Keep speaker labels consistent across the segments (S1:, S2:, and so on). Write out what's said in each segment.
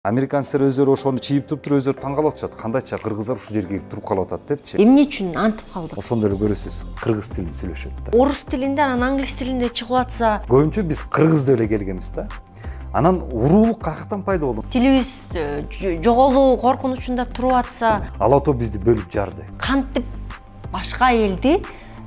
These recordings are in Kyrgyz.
S1: Американецтер өздөрү ошону чийип туруптур, өздөрү таң калып атышат. Кандайча кыргыздар ушул жерге келип туруп калып атат депчи.
S2: Эмне үчүн антип калдык?
S1: Ошондо эле көрөсүз, кыргыз тилин сүйлөшөт да.
S2: Орус тилинде, анан англис тилинде чыгып атса,
S1: Көбүнчө биз кыргыз деп эле келгенбиз да. Анан уруулук каяктан пайда болду?
S2: тилибиз жоголуу коркунучунда туруп атса,
S1: Ала тоо бизди бөлүп жарды.
S2: кантип башка элди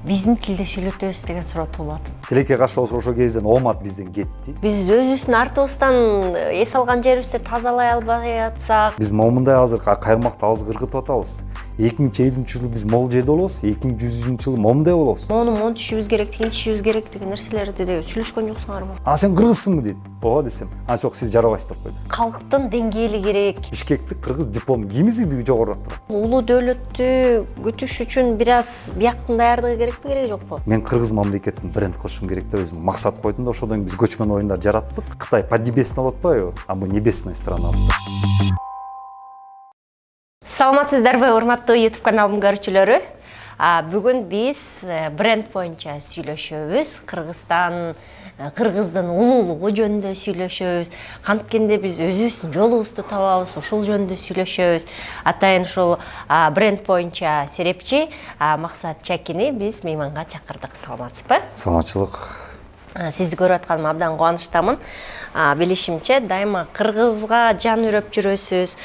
S2: биздин тилде сүйлөтөбүз деген суроо туулап атат.
S1: Тилекке каршы ошол кезден оомат бизден кетти.
S2: Биз өзүбүздүн артыбыздан эс алган жерибизди тазалай албай атсак,
S1: Биз момундай азыр кайырмакты алыс кыргытып атабыз. 2050 жылы биз могул жерде болобуз, 2100 жылы момундай болобуз.
S2: мону монтишибиз керек, тигинтишибиз керек деген нерселерди де сүйлөшкөн жоксуңарбы?
S1: А сен кыргызсыңбы дейт. Ооба десем. А жок, сиз жарабайсыз деп койду.
S2: Калктын деңгээли керек.
S1: Бишкектик кыргыз диплом кийимизи жогорураак турат.
S2: Улуу дөөлөттү күтүш үчүн бир аз бияктын даярдыгы керекпи, кереги жокпу?
S1: Мен кыргыз мамлекетин бренд кылышым керек деп өзүм максат койдум да, ошодон кийин биз көчмөн оюндар жараттык. Кытай поднебесный болуп атпайбы? А мы небесная странабыз.
S2: Саламатсыздарбы, урматтуу YouTube каналымдын көрүүчүлөрү? Бүгүн биз бренд боюнча сүйлөшөбүз. Кыргыздын улуулугу жөнүндө сүйлөшөбүз. Канткенде биз өзүбүздүн жолубузду табабыз, ушул жөнүндө сүйлөшөбүз. Атайын ушул бренд боюнча серепчи Максат Чакини биз мейманга чакырдык. Саламатсызбы?
S1: Саламатчылык.
S2: Сизди көрүп атканыма абдан кубанычтамын. Билишимче, дайыма кыргызга жан үрөп жүрөсүз.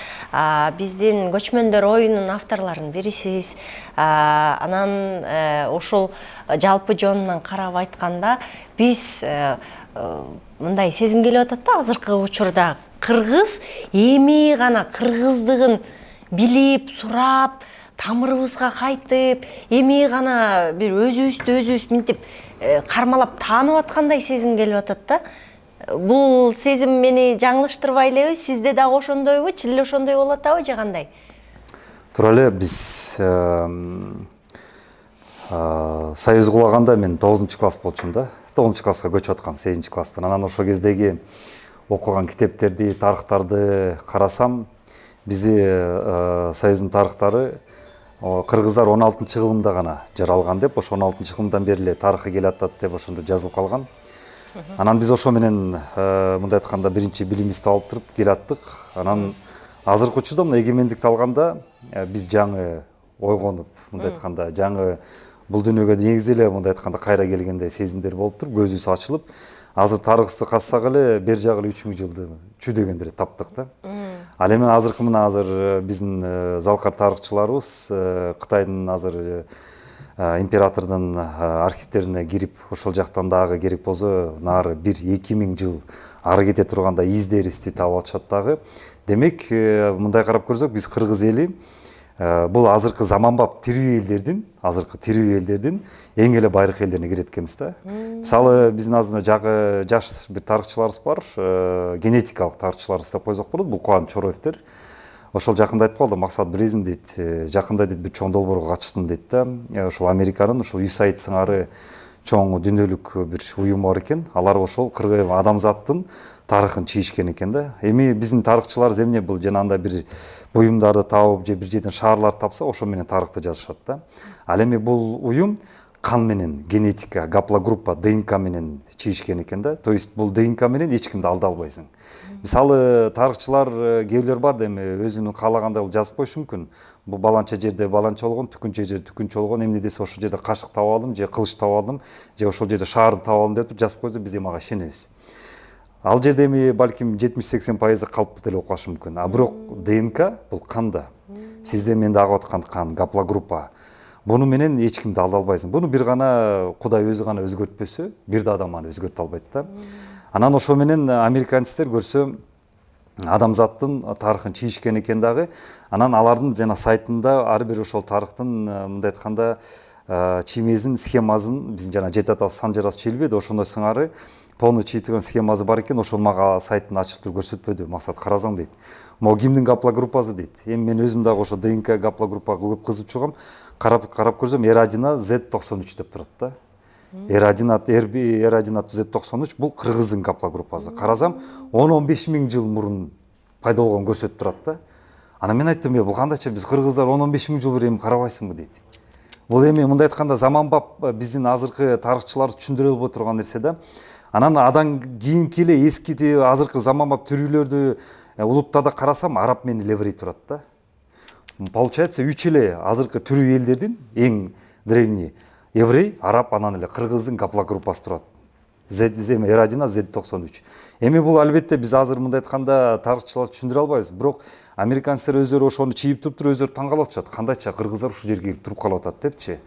S2: Биздин көчмөндөр оюнунун авторлорунун бирисиз. Анан ошол жалпы жонунан карап айтканда, биз мындай сезим келип атат да, азыркы учурда кыргыз эми гана кыргыздыгын билип, сурап, тамырыбызга кайтып, эми гана бир өзүбүз минтип кармалап таанып аткандай сезим келип атат да. Бул сезим мени жаңылыштырбай элеби? Сизде дагы ошондойбу? Чил ошондой болуп атабы же кандай?
S1: Туура эле, биз союз кулаганда мен 9-класс болчумун да. 9-класска көчүп аткам, 8-класстан. Анан ошол кездеги окуган китептерди, тарыхтарды карасам, бизди союздун тарыхтары кыргыздар 16-кылымда гана жаралган деп, ошо 16-кылымдан бери эле тарыхы келатат деп ошондо жазылып калган. Анан биз ошо менен мындай айтканда биринчи билимибизди алып туруп келаттык. Анан азыркы учурда мына эгемендикти алганда биз жаңы ойгонуп, мындай айтканда жаңы бул дүйнөгө негизи эле мындай айтканда кайра келгендей сезимдер болуп туруп, көзүбүз ачылып, азыр тарыхты казсак эле бери жагы 3000 жылды чүйдөгөндөр таптык да. Ал эми азыркы мына азыр биздин залкар тарыхчыларыбыз Кытайдын азыр императордун архивтерине кирип, ошол жактан дагы керек болсо нары 1-2000 жыл ары кете турганда издерибизди таап атышат дагы. Демек, мындай карап көрсөк, биз кыргыз эли бул азыркы заманбап тирүү элдердин эң эле байыркы элдерине кирет экенбиз да. Мисалы, биздин азыр жаш бир тарыхчыларыбыз бар, генетикалык тарыхчыларыбыз деп койсок болот. Бул Кубан Чороевдер. Ошол жакында айтып калды, Максат билесиң дейт, жакында дейт бир чоң долбоорго катыштым дейт да. Ошол Американын ошол USAID сыңары чоң дүйнөлүк бир уюм бар экен. Алар ошол адамзаттын тарыхын чийишкен экен да. Эми биздин тарыхчыларыбыз эмне бул жанагындай бир буюмдарды табып же бир жерден шаарларды тапса, ошо менен тарыхты жазышат да. Ал эми бул уюм кан менен, генетика, гаплогруппа, ДНК менен чийишкен экен да. То есть бул ДНК менен эч кимди алда албайсың. Мисалы, тарыхчылар кээ бирлер бар да, эми өзүнүн каалагандай жазып коюшу мүмкүн. Бул баланча жерде баланча болгон, түкүнчө жерде түкүнчө болгон, эмне десе ошол жерде кашык таап алдым, же кылыч таап алдым, же ошол жерде шаарды таап алдым деп жазып койсо, биз эми ага ишенебиз. Ал жерде эми балким 70-80% калып деле окуп калышы мүмкүн. А бирок ДНК бул канда. Сизде менде агып аткан кан, гаплогруппа. Буну менен эч кимди алда албайсың. Буну бир гана Кудай өзү гана өзгөртпөсө, бир да адам аны өзгөртө албайт да. Анан ошо менен американецтер көрсө адамзаттын тарыхын чийишкен экен дагы. Анан алардын жана сайтында ар бир ошол тарыхтын мындай айтканда чиймесин, схемасын биздин жана жети атабыз Санжарас чийилбеди, ошондой сыңары полный чийилген схемасы бар экен. Ошол мага сайттын ачып туруп көрсөтпөдү. Максат карасаң дейт. Могу кимдин гаплогруппасы дейт. Эми мен өзүм дагы ошо ДНК гаплогруппага көп кызыгып чыгам. Карап көрсөм R1A Z93 деп турат да. R1A Z93 бул кыргыздын гаплогруппасы. Карасам 10-15 миң жыл мурун пайда болгон көрсөтүп турат да. Анан мен айттым, бул кандайча биз кыргыздар 10-15 миң жыл бери эми карабайсыңбы дейт. Бул эми мындай айтканда заманбап биздин азыркы тарыхчылар түшүндүрө албай турган нерсе да. Анан адан кийинки эле эски азыркы заманбап тирүүлөрдү улуттарда карасам араб менен еврей турат да. Получается 3 эле азыркы түрүү элдердин эң древний еврей, араб, анан эле кыргыздын гаплак группасы турат. R1 Z93. Эми бул албетте биз азыр мындай айтканда тарыхчылар түшүндүрө албайбыз, бирок американецтер өздөрү ошону чийип туруптур, өздөрү таң калып атышат. Кандайча кыргыздар ушул жерге келип туруп калып атат депчи.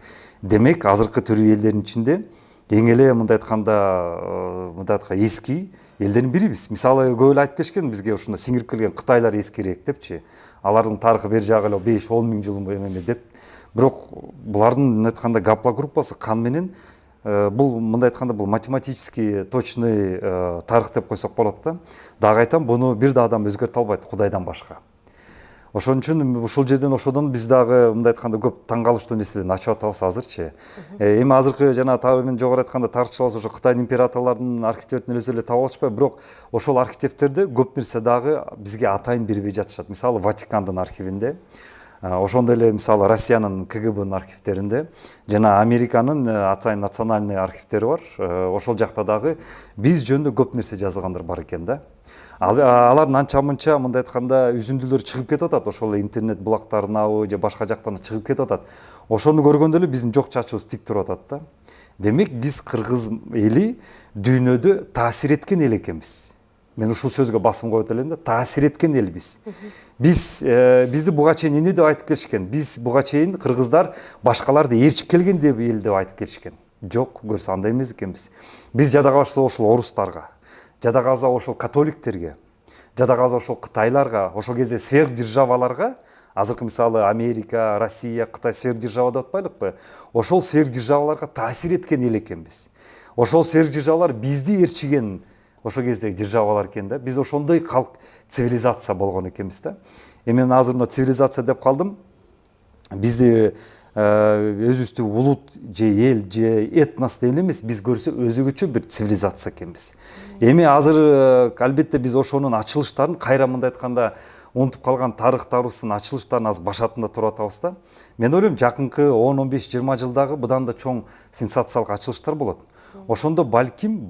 S1: Демек азыркы түрүү элдердин ичинде эң эле мындай айтканда эски элдердин бирибиз. Мисалы көп эле айтып келишкен бизге ушунда сиңирип келген кытайлар эскирээк депчи. Алардын тарыхы бери жагы эле 5-10 миң жыл эме деп. Бирок булардын мындай айтканда гаплак группасы кан менен бул мындай айтканда бул математический точный тарых деп койсок болот да. Дагы айтам, буну бир да адам өзгөртө албайт Кудайдан башка. Ошон үчүн ушул жерден ошодон биз дагы мындай айтканда көп таң калыштуу нерселерди ачып атабыз азырчы. Эми азыркы жана мен жогору айтканда тарыхчылар ошо Кытай императорлорунун архивтерин өзү эле таап алышпайбы, бирок ошол архивтерде көп нерсе дагы бизге атайын бербей жатышат. Мисалы Ватикандын архивинде, ошондой эле мисалы Россиянын КГБнын архивтеринде жана Американын атайын национальный архивтери бар. Ошол жакта дагы биз жөнүндө көп нерсе жазылгандар бар экен да. Алардын анча-мынча мындай айтканда үзүндүлөр чыгып кетип атат, ошол интернет булактарынабы же башка жактан чыгып кетип атат. Ошону көргөндө эле биздин жок чачыбыз тик туруп атат да. Демек биз кыргыз эли дүйнөдө таасир эткен эл экенбиз. Мен ушул сөзгө басым коет элем да, таасир эткен элбиз. Бизди буга чейин эмне деп айтып келишкен? Биз буга чейин кыргыздар башкаларды ээрчип келген деп эл деп айтып келишкен. Жок, көрсө андай эмес экенбиз. Биз жада калышса ошол орустарга, жада калса ошол католиктерге, жада калса ошол кытайларга, ошол кезде сверхдержаваларга, азыркы мисалы Америка, Россия, Кытай сверхдержава деп атпайлыкпы? Ошол сверхдержаваларга таасир эткен эл экенбиз. Ошол сверхдержавалар бизди ээрчиген ошол кездеги державалар экен да. Биз ошондой калк цивилизация болгон экенбиз да. Эми мен азыр мына цивилизация деп калдым. Бизди өзүбүздү улут же эл же этнос деп эмес, биз көрсө өзгөчө бир цивилизация экенбиз. Эми азыр албетте биз ошонун ачылыштарын кайра мындай айтканда унутуп калган тарыхтарыбыздын ачылыштарын азыр башатында туруп атабыз да. Мен ойлойм жакынкы 10-15-20 жылдагы будан да чоң сенсациялык ачылыштар болот. Ошондо балким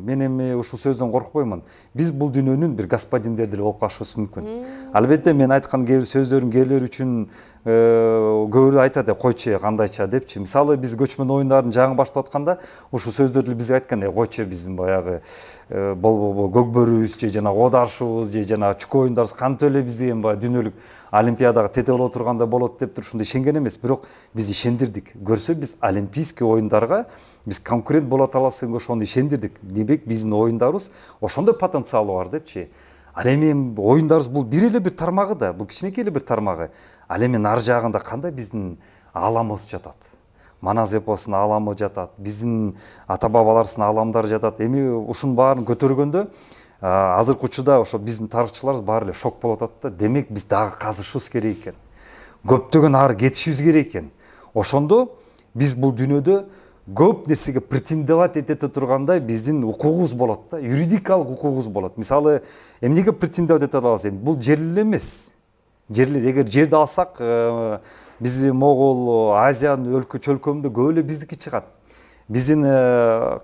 S1: мен эми ушул сөздөн коркпоймун. Биз бул дүйнөнүн бир господиндери деле болуп калышыбыз мүмкүн. Албетте мен айткан кээ бир сөздөрүм кээрлер үчүн көбүрөөк айтат, койчу кандайча депчи. Мисалы биз көчмөн оюндарын жаңы баштап атканда ушул сөздөрдү бизге айткан, койчу биздин баягы болбобо көкбөрүбүз же жана оодарышыбыз же жана чүкө оюндарыбыз кантип эле бизди эми баягы дүйнөлүк олимпиадага тете боло турганда болот деп туруп ушундай ишенген эмес, бирок биз ишендирдик. Көрсө биз олимпийский оюндарга биз конкурент боло аласызбы, ошону ишендирдик. Демек биздин оюндарыбыз ошондой потенциалы бар депчи. Ал эми оюндарыбыз бул бир эле бир тармагы да, бул кичинекей эле бир тармагы. Ал эми нары жагында кандай биздин ааламыбыз жатат. Манас эпосунун ааламы жатат, биздин ата бабаларыбыздын ааламдары жатат. Эми ушунун баарын көтөргөндө азыркы учурда ошо биздин тарыхчыларыбыз баары эле шок болуп атат да. Демек биз дагы казышыбыз керек экен. Көптөгөн ары кетишибиз керек экен. Ошондо биз бул дүйнөдө көп нерсеге претендовать эте тургандай биздин укугубуз болот да, юридикалык укугубуз болот. Мисалы, эмнеге претендовать эте алабыз? Бул жер эле эмес. Эгер жерди алсак, биз Могул, Азиянын өлкө-чөлкөмүндө көп эле биздики чыгат. Биздин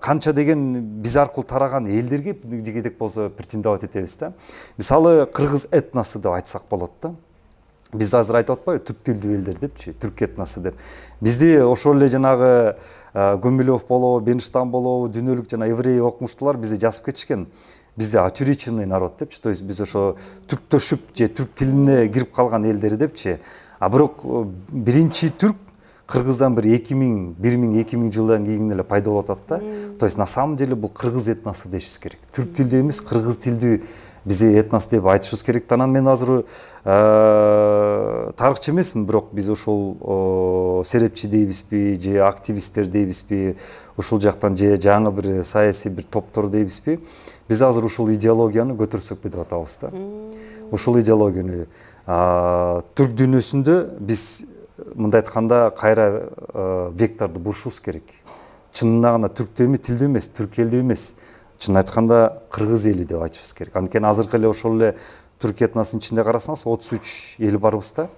S1: канча деген биз аркылуу тараган элдерге дегедек болсо претендовать этебиз да. Мисалы, кыргыз этносу деп айтсак болот да. Биз азыр айтып атпайбы, түрк тилдүү элдер депчи, түрк этносы деп. Бизди ошол эле жанагы Гумилев болобу, Бенштам болобу, дүйнөлүк жана еврей окумуштуулар бизди жазып кетишкен. Бизде отуреченный народ депчи, то есть биз ошо түрктөшүп же түрк тилине кирип калган элдери депчи. А бирок биринчи түрк кыргыздан бир 1000-2000 жылдан кийин эле пайда болуп атат да. То есть на самом деле бул кыргыз этносу дешибиз керек. Түрк тилдүү эмес, кыргыз тилдүү бизи этнос деп айтышыбыз керек. Анан мен азыр тарыхчы эмесмин, бирок биз ошол серепчи дейбизби же активисттер дейбизби, ушул жактан же жаңы бир саясий бир топтор дейбизби, биз азыр ушул идеологияны көтөрсөкпү деп атабыз да. Ушул идеологияны түрк дүйнөсүндө биз мындай айтканда кайра векторду бурушубуз керек. Чынында гана түрктүү эмес, тилдүү эмес, түрк элдүү эмес, чын айтканда кыргыз эли деп айтышыбыз керек. Анткени азыркы эле ошол эле түрк этносунун ичинде карасаңыз 33 эл барбыз да.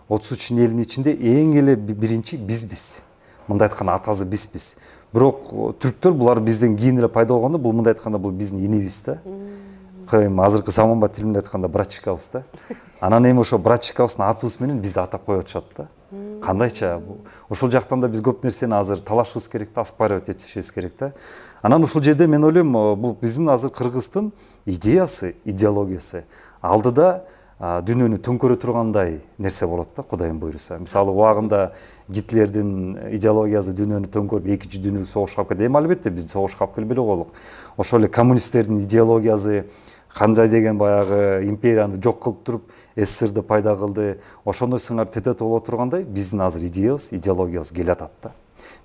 S1: 33 элдин ичинде эң эле биринчи бизбиз. Мындай айтканда атасы бизбиз. Бирок түрктөр булар бизден кийин эле пайда болгондо, бул мындай айтканда бул биздин инибиз да. азыркы заманбап тил менен айтканда братчикабыз да. Анан эми ошо братчикабыздын атыбыз менен бизди атап коюп атышат да. Кандайча ошол жактан да биз көп нерсени азыр талашыбыз керек да, оспаривать этишибиз керек да. Анан ушул жерде мен ойлойм, бул биздин азыр Кыргыздын идеясы, идеологиясы алдыда дүйнөнү төңкөрө тургандай нерсе болот да, Кудайым буйруса. Мисалы убагында Гитлердин идеологиясы дүйнөнү төңкөрүп экинчи дүйнөлүк согушка алып кетти. Эми албетте биз согушка алып келбей эле коелук. Ошол эле коммунисттердин идеологиясы кандай деген баягы империяны жок кылып туруп СССРди пайда кылды. Ошондой сыңар тете боло тургандай биздин азыр идеябыз, идеологиябыз келатат да.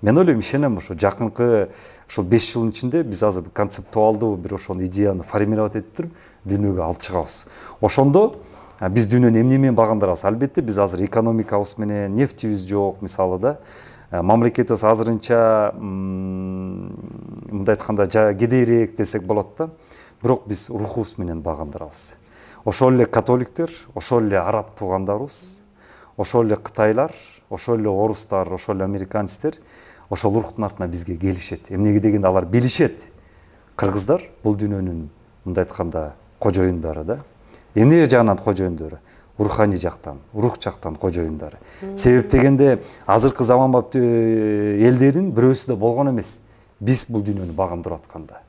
S1: Мен ойлойм, ишенем, ушу жакынкы ушул 5 жылдын ичинде биз азыр концептуалдуу бир ошол идеяны формировать этип туруп дүйнөгө алып чыгабыз. Ошондо биз дүйнөнү эмне менен багындарабыз? Албетте биз азыр экономикабыз менен, нефтибиз жок мисалы да. Мамлекетибиз азырынча мындай айтканда кедейирээк десек болот да. Бирок биз рухубуз менен багындарабыз. Ошол эле католиктер, ошол эле араб туугандарыбыз, ошол эле кытайлар, ошол эле орустар, ошол эле американецтер ошол рухтун артына бизге келишет. Эмнеге дегенде алар билишет. Кыргыздар бул дүйнөнүн мындай айтканда кожоюндары да. Эмне жагынан кожоюндары? Руханий жактан, рух жактан кожоюндары. Себеп дегенде азыркы заманбап элдердин бирөөсү да болгон эмес. Биз бул дүйнөнү багындырып атканда.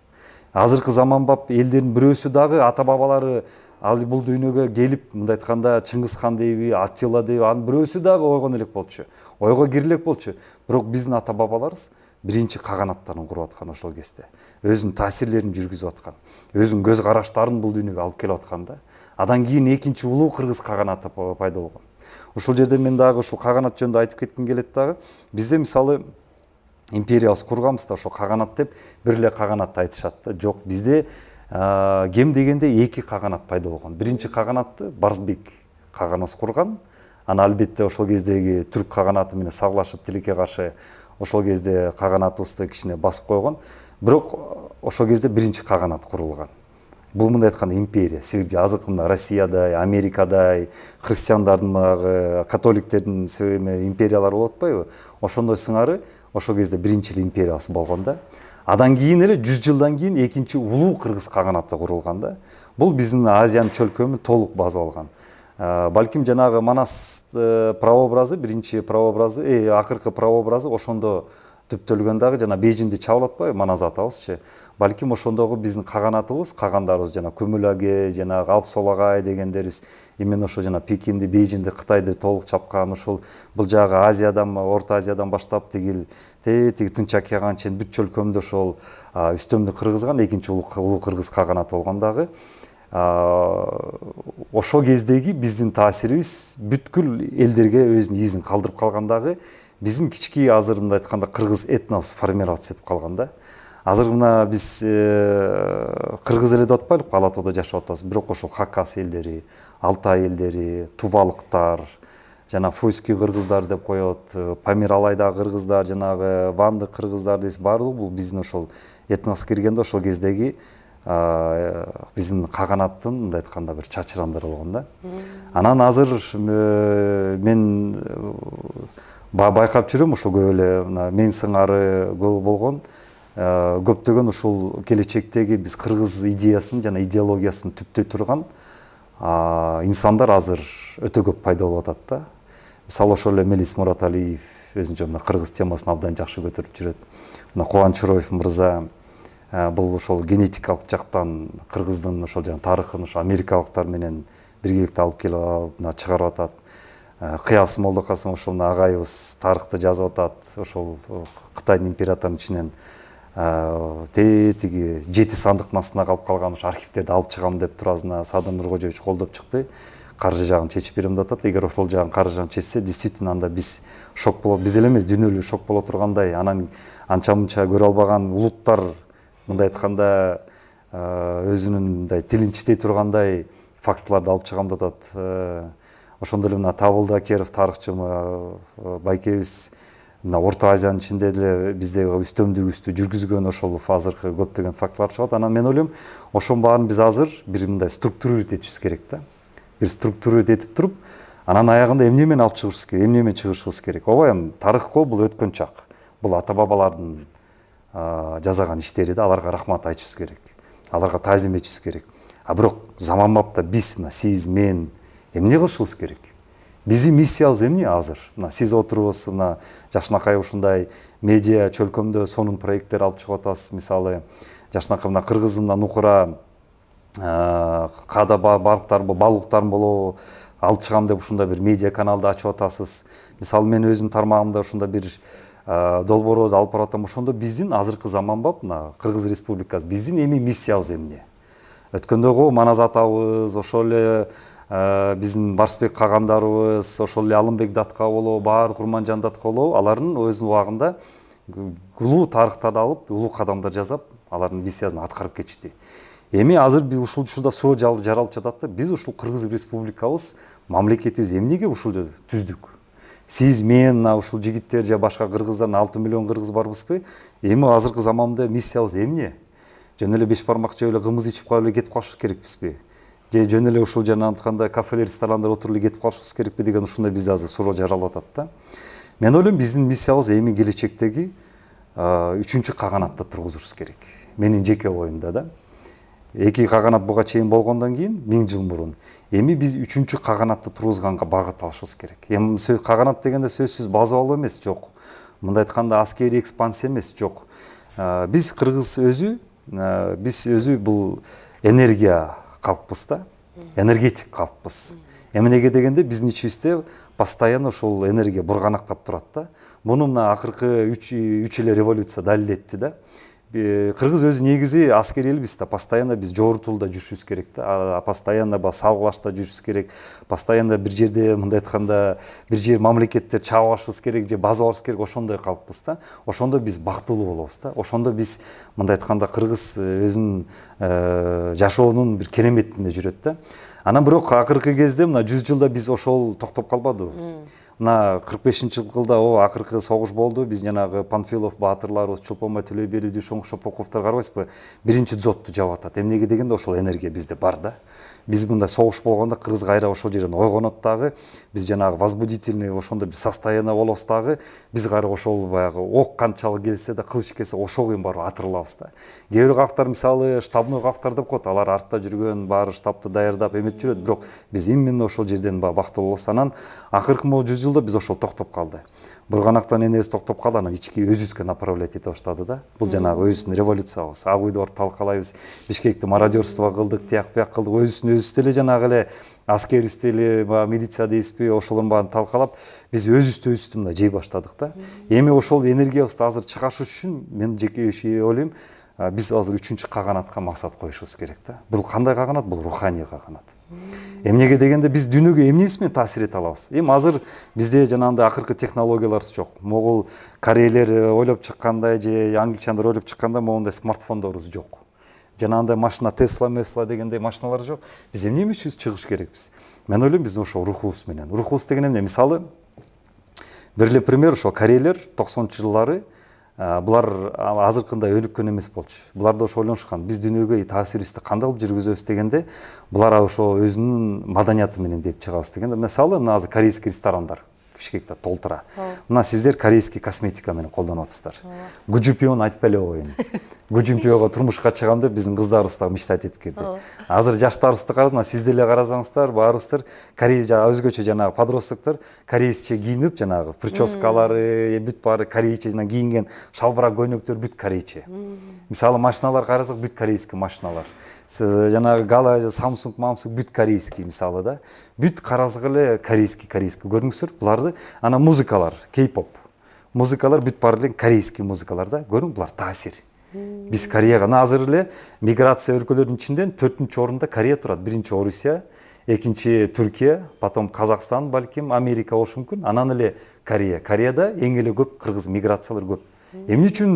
S1: Азыркы заманбап элдердин бирөөсү дагы ата бабалары ал бул дүйнөгө келип, мындай айтканда Чыңгыз хан дейби, Аттила дейби, анын бирөөсү дагы ойгон элек болчу. Ойго кирилек болчу. Бирок биздин ата бабаларыбыз биринчи каганаттарын куруп аткан ошол кезде. Өзүнүн таасирлерин жүргүзүп аткан. Өзүнүн көз караштарын бул дүйнөгө алып келип аткан да. Адан кийин экинчи улуу кыргыз каганаты пайда болгон. Ушул жерде мен дагы ушул каганат жөнүндө айтып кетким келет дагы. Бизде мисалы империябыз курганбыз да, ошол каганат деп бир эле каганатты айтышат да. Жок, бизде кем дегенде 2 каганат пайда болгон. Биринчи каганатты Барсбек каганыбыз курган. Аны албетте ошол кездеги түрк каганаты менен саглашып тилекке каршы ошол кезде каганатыбызды кичине басып койгон. Бирок ошол кезде биринчи каганат курулган. Бул мындай айтканда империя, сибирде азыркы мына Россиядай, Америкадай, христиандардын, католиктердин империялары болуп атпайбы? Ошондой сыңары ошол кезде биринчи империябыз болгон да. Адан кийин эле 100 жылдан кийин экинчи улуу кыргыз каганаты курулган да. Бул биздин Азиянын чөлкөмүн толук басып алган. Балким жанагы Манас прообразы, биринчи прообразы, акыркы прообразы ошондо түптөлгөн дагы, жана Бейжиңди чабылып атпайбы Манас атабызчы. Балким ошондогу биздин каганатыбыз, кагандарыбыз жана Көмүлаге, жана Алпсолагай дегендерибиз именно ошо жана Пекинди, Бейжиңди, Кытайды толук чапкан, ушул бул жагы Азиядан, Орто Азиядан баштап тиги Тынч океанга чейин бүт чөлкөмдү ошол үстөмдүк кыргызган экинчи улуу кыргыз каганаты болгон дагы. Ошол кездеги биздин таасирибиз бүткүл элдерге өзүнүн изин калтырып калган дагы. Биздин кички азыр мындай айтканда кыргыз этнос формироваться этип калган да. Азыр мына биз кыргыз эле деп атпайлыкпы, Ала тоодо жашап атабыз. Бирок ошол Хакас элдери, Алтай элдери, Тувалыктар, жана Фуйский кыргыздар деп коет, Памир-Алайдагы кыргыздар, жанагы Вандык кыргыздар дейсиз, баардыгы бул биздин ошол этноско киргенде ошол кездеги биздин каганаттын мындай айтканда бир чачырандары болгон да. Анан азыр мен байкап жүрөм, ошол көп эле мен сыңары болгон көптөгөн ушул келечектеги биз кыргыз идеясын жана идеологиясын түптөй турган инсандар азыр өтө көп пайда болуп атат да. Мисалы ошол эле Мелис Мураталиев өзүнчө мына кыргыз темасын абдан жакшы көтөрүп жүрөт. Мына Кубаныч Чороев мырза бул ошол генетикалык жактан кыргыздын ошол жана тарыхын ошо америкалыктар менен биргеликте алып келип чыгарып атат. Кыяс Молдокасым ошол агайыбыз тарыхты жазып атат. Ошол Кытайдын императорунун ичинен тиги 7 сандыктын астына калып калган ошо архивтерди алып чыгам деп туразына Садыр Нуркожоевич колдоп чыкты. Каржы жагын чечип берем деп атат. Эгер ошол жагын каржы жагын чечсе, действительно анда биз шок болот. Биз эле эмес, дүйнөлүк шок боло тургандай. Анан анча-мунча көрө албаган улуттар мындай айтканда өзүнүн мындай тилин читей тургандай фактыларды алып чыгам деп атат. Ошондой эле мына Табылды Акеров тарыхчы байкебиз мына Орто Азиянын ичинде деле биздеги үстөмдүгүбүздү жүргүзгөн ошол азыркы көптөгөн фактылар чыгат. Анан мен ойлойм, ошонун баарын биз азыр бир мындай структурировать этишибиз керек да. Бир структурировать этип туруп, анан аягында эмне менен алып чыгышыбыз керек, эмне менен чыгышыбыз керек. Ооба эми тарыхко бул өткөн чак. Бул ата бабалардын жасаган иштери да, аларга рахмат айтышыбыз керек. Аларга таазим этишибиз керек. А бирок заманбапта биз, мына сиз, мен эмне кылышыбыз керек? Биздин миссиябыз эмне азыр? Мына сиз отурубуз, мына Жакшынакай ушундай медиа чөлкөмдө сонун проекттер алып чыгып атасыз. Мисалы, Жакшынакай мына Кыргызымдан Укура каада балыктарын болобу алып чыгам деп ушундай бир медиа каналды ачып атасыз. Мисалы, мен өзүм тармагымда ушундай бир долбоорду алып барып атам. Ошондо биздин азыркы заманбап мына Кыргыз Республикасы биздин эми миссиябыз эмне? Өткөндөгү Маназ атабыз, ошол эле биздин Барсбек кагандарыбыз, ошол эле Алымбек Датка болобу, Баар Курманжан Датка болобу, алардын өзүнүн убагында улуу тарыхтарды алып, улуу кадамдар жасап, алардын миссиясын аткарып кетишти. Эми азыр биз ушул учурда суроо жаралып жатат да, биз ушул Кыргыз Республикабыз, мамлекетибиз эмнеге ушул түздүк? Сиз, мен, ушул жигиттер же башка кыргыздардын 6 миллион кыргыз барбызбы? Эми азыркы заманда миссиябыз эмне? Жөн эле беш бармак жеп эле кымыз ичип калып эле кетип калыш керекпизби? Же жөн эле ушул жана антканда кафелер, ресторандар отуруп эле кетип калышыбыз керекпи деген ушундай бизде азыр суроо жаралып атат да. Мен ойлойм, биздин миссиябыз эми келечектеги 3-чү каганатты тургузушубуз керек. Менин жеке оюмда да. 2 каганат буга чейин болгондон кийин 1000 жыл мурун. Эми биз 3-чү каганатты тургузганга багыт алышыбыз керек. Эми каганат дегенде сөзсүз база алуу эмес, жок. Мындай айтканда аскерий экспансия эмес, жок. Биз кыргыз өзү бул энергия калкпыз да, энергетик калкпыз. Эмнеге дегенде биздин ичибизде постоянно ушул энергия бурганактап турат да. Муну мына акыркы 3 эле революция далилдетти да. Кыргыз өзү негизи аскери элбиз да, постоянно биз жогорутулда жүрүшүбүз керек да, постоянно салгылашта жүрүшүбүз керек, постоянно бир жерде мындай айтканда бир жер мамлекеттер чаап алышыбыз керек же база алышыбыз керек, ошондой калкпыз да. Ошондо биз бактылуу болобуз да. Ошондо биз мындай айтканда Кыргыз өзүнүн жашоонун бир кереметинде жүрөт да. Анан бирок акыркы кезде мына 100 жылда биз ошол токтоп калбадыбы? Мына 45-жылда акыркы согуш болду. Биз жанагы Панфилов баатырларыбыз, Чулпонбай Төлөбердиев, Шоң Шопоковдор карабайсызбы? Биринчи дзотту жаап атат. Эмнеге дегенде ошол энергия бизде бар да. Биз мындай согуш болгондо кыргыз кайра ошол жерден ойгонот дагы. Биз жанагы возбудительный ошондо бир состояние болобуз дагы. Биз кайра ошол баягы ок канчалык келсе да, кылыч келсе ошого кийин барып атырылабыз да. Кээ бир калктар мисалы штабной калктар деп коет. Алар артта жүргөн, баары штабты даярдап эметип жүрөт. Бирок биз именно ошол жерден бактылуу болобуз. Анан акыркы 100 жылда биз ошол токтоп калды. Бурганактан энебиз токтоп калды, анан ички өзүбүзгө направлять эте баштады да. Бул жанагы өзүбүздүн революциябыз. Ак үйдө барып талкалайбыз. Бишкекте мародерство кылдык, тияк бияк кылдык. Өзүбүз деле жанагы эле аскерибиз деле, милиция дейбизби, ошолордун баарын талкалап, биз өзүбүздү мына жей баштадык да. Эми ошол энергиябызды азыр чыгарыш үчүн мен жеке ойлойм, биз азыр 3-чү каганатка максат коюшубуз керек да. Бул кандай каганат? Бул руханий каганат. Эмнеге дегенде биз дүйнөгө эмнеси менен таасир эте алабыз? Эми азыр бизде жанагындай акыркы технологиялар жок. Могул корейлер ойлоп чыккандай же англичандар ойлоп чыккандай моундай смартфондорубуз жок. Жанагындай машина Tesla дегендей машиналар жок. Биз эмне үчүн чыгыш керекпиз? Мен ойлойм, биздин ошол рухубуз менен. Рухубуз деген эмне? Мисалы, бир эле пример, ошо корейлер 90-чы жылдары булар азыркындай өнүккөн эмес болчу. Булар да ошо ойлонушкан, биз дүйнөгө таасирибизди кандай кылып жүргүзөбүз дегенде, булар ошо өзүнүн маданияты менен деп чыгабыз дегенде. Мисалы, мына азыр корейский ресторандар Бишкекте толтура. Мына сиздер корейский косметика менен колдонуп атасыздар. Гужупион айтпай эле коеюн. Гужупиого турмушка чыгам деп биздин кыздарыбыз да мечтать этип кирди. Азыр жаштарыбызды карасаңар, сиз деле карасаңыздар, баарыбыздар корей өзгөчө жанагы подростоктор корейсче кийинип, жанагы прическалары, бүт баары корейче жана кийинген шалбырак көйнөктөр бүт корейче. Мисалы, машиналар карасак бүт корейский машиналар. Жанагы Gala, Samsung, бүт корейский мисалы да. Бүт карасак эле корейский көрүңүздөр. Буларды ана музыкалар, кей-поп. Музыкалар бүт баары эле корейский музыкалар да. Көрүң, булар таасир. Биз Кореяга азыр эле миграция өлкөлөрүнүн ичинен 4-орунда Корея турат. 1-чи Орусия, 2-чи Түркия, потом Казакстан, балким Америка болушу мүмкүн. Анан эле Корея. Кореяда эң эле көп кыргыз миграциялар көп. Эмне үчүн